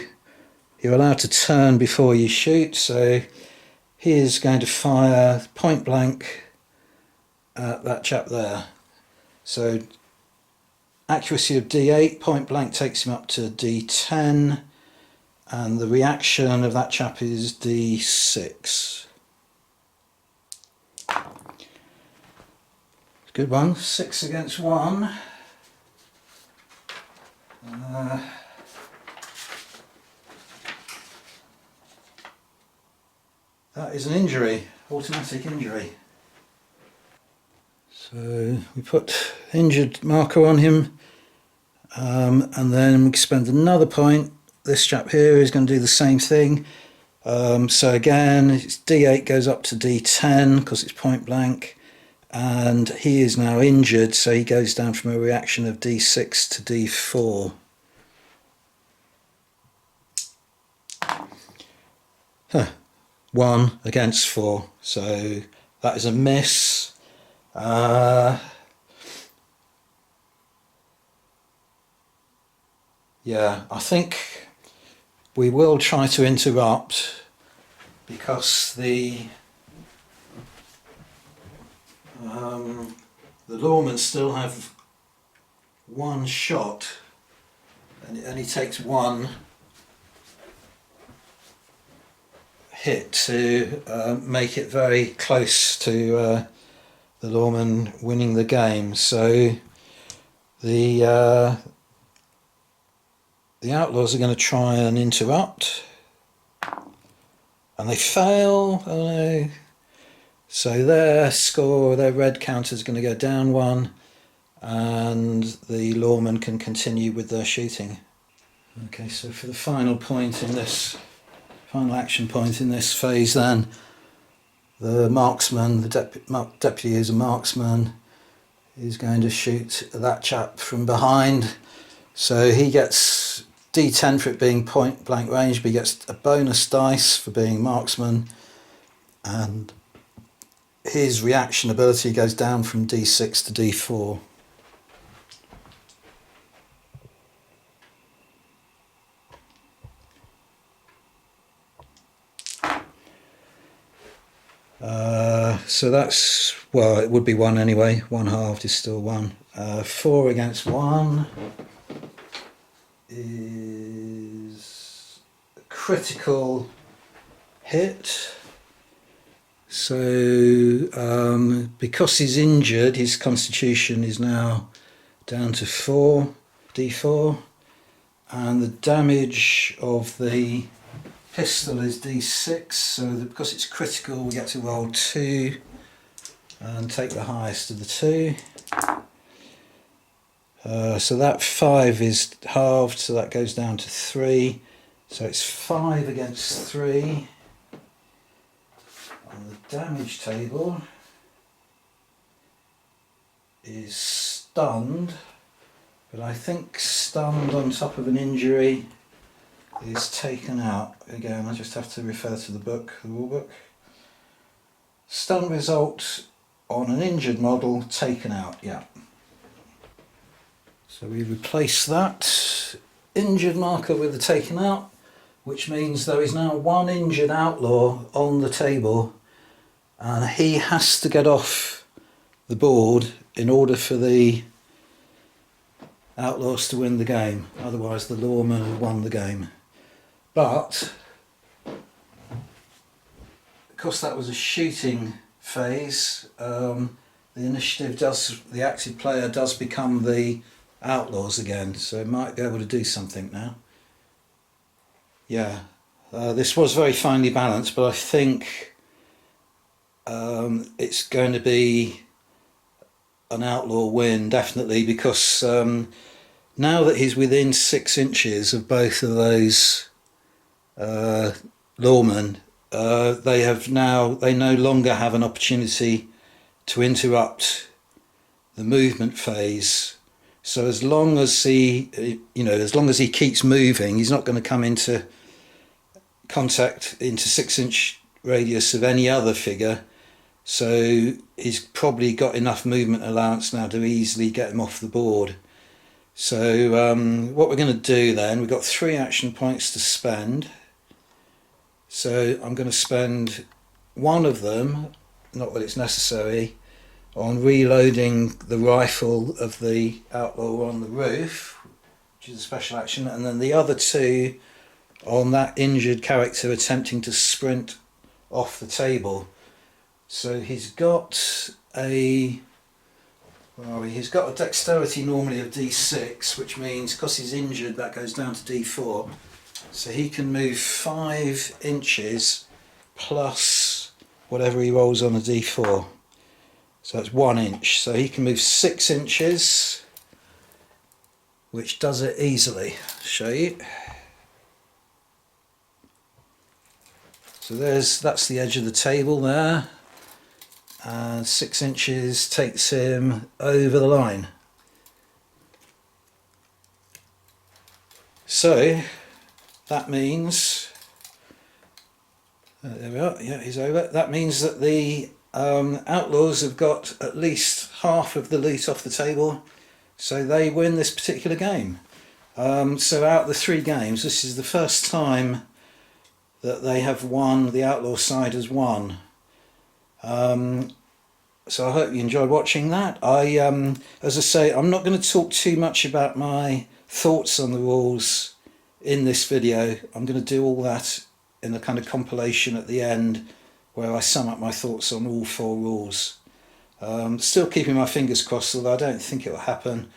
you're allowed to turn before you shoot, so he is going to fire point blank at that chap there. So accuracy of D8, point blank takes him up to D10, and the reaction of that chap is D6. Good one, 6 against 1. That is an injury, automatic injury. So we put injured marker on him, and then we spend another point. This chap here is going to do the same thing. So again, it's D8 goes up to D10 because it's point blank, and he is now injured, so he goes down from a reaction of D6 to D4. Huh. 1 against 4, so that is a miss. Yeah, I think we will try to interrupt because the lawmen still have 1 shot, and he takes 1 hit to make it very close to the lawman winning the game. So the outlaws are going to try and interrupt, and they fail. Oh no. So their score, their red counter is going to go down 1, and the lawmen can continue with their shooting. Okay, so for the final point in this, final action point in this phase then, the marksman, the deputy is a marksman, is going to shoot that chap from behind. So he gets D10 for it being point blank range, but he gets a bonus dice for being marksman, and his reaction ability goes down from D6 to D4. So that's, well, it would be 1 anyway. 1 halved is still 1. 4 against 1 is a critical hit. So because he's injured, his constitution is now down to 4, D4, and the damage of the pistol is D6, so because it's critical we get to roll 2 and take the highest of the 2. So that 5 is halved, so that goes down to 3, so it's 5 against 3. On the damage table is stunned, but I think stunned on top of an injury is taken out. Again, I just have to refer to the book, the rule book. Stun result on an injured model taken out, yeah. So we replace that injured marker with the taken out, which means there is now 1 injured outlaw on the table, and he has to get off the board in order for the outlaws to win the game. Otherwise the lawmen have won the game. But because that was a shooting phase, the initiative does, the active player does become the outlaws again, so it might be able to do something now. Yeah, this was very finely balanced, but I think it's going to be an outlaw win, definitely, because now that he's within 6 inches of both of those lawmen, they no longer have an opportunity to interrupt the movement phase. So as long as he, as long as he keeps moving, he's not going to come into contact into 6-inch radius of any other figure. So he's probably got enough movement allowance now to easily get him off the board. So what we're going to do then, we've got 3 action points to spend. So I'm going to spend one of them, not that it's necessary, on reloading the rifle of the outlaw on the roof, which is a special action, and then the other 2 on that injured character attempting to sprint off the table. So he's got a dexterity normally of D6, which means because he's injured that goes down to D4. So he can move 5 inches plus whatever he rolls on a D4. So that's 1 inch. So he can move 6 inches, which does it easily. I'll show you. So that's the edge of the table there. And 6 inches takes him over the line. So that means, there we are, yeah, he's over. That means that the outlaws have got at least half of the loot off the table, so they win this particular game. So out of the 3 games, this is the first time that they have won, the outlaw side has won. So I hope you enjoyed watching that. As I say, I'm not going to talk too much about my thoughts on the rules in this video. I'm going to do all that in a kind of compilation at the end where I sum up my thoughts on all 4 rules. Still keeping my fingers crossed, although I don't think it will happen,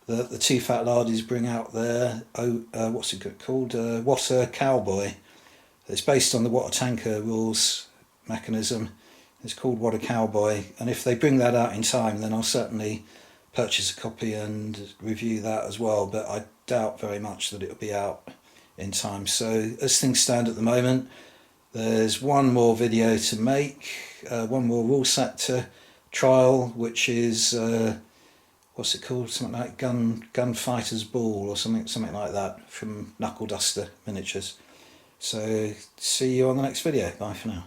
that the 2 fat lardies bring out their, what's it called, Water Cowboy. It's based on the Water Tanker rules mechanism. It's called Water Cowboy, and if they bring that out in time, then I'll certainly purchase a copy and review that as well, but I doubt very much that it'll be out in time. So as things stand at the moment, there's one more video to make, one more rule set to trial, which is what's it called? Something like Gunfighter's Ball or something like that from Knuckle Duster Miniatures. So see you on the next video. Bye for now.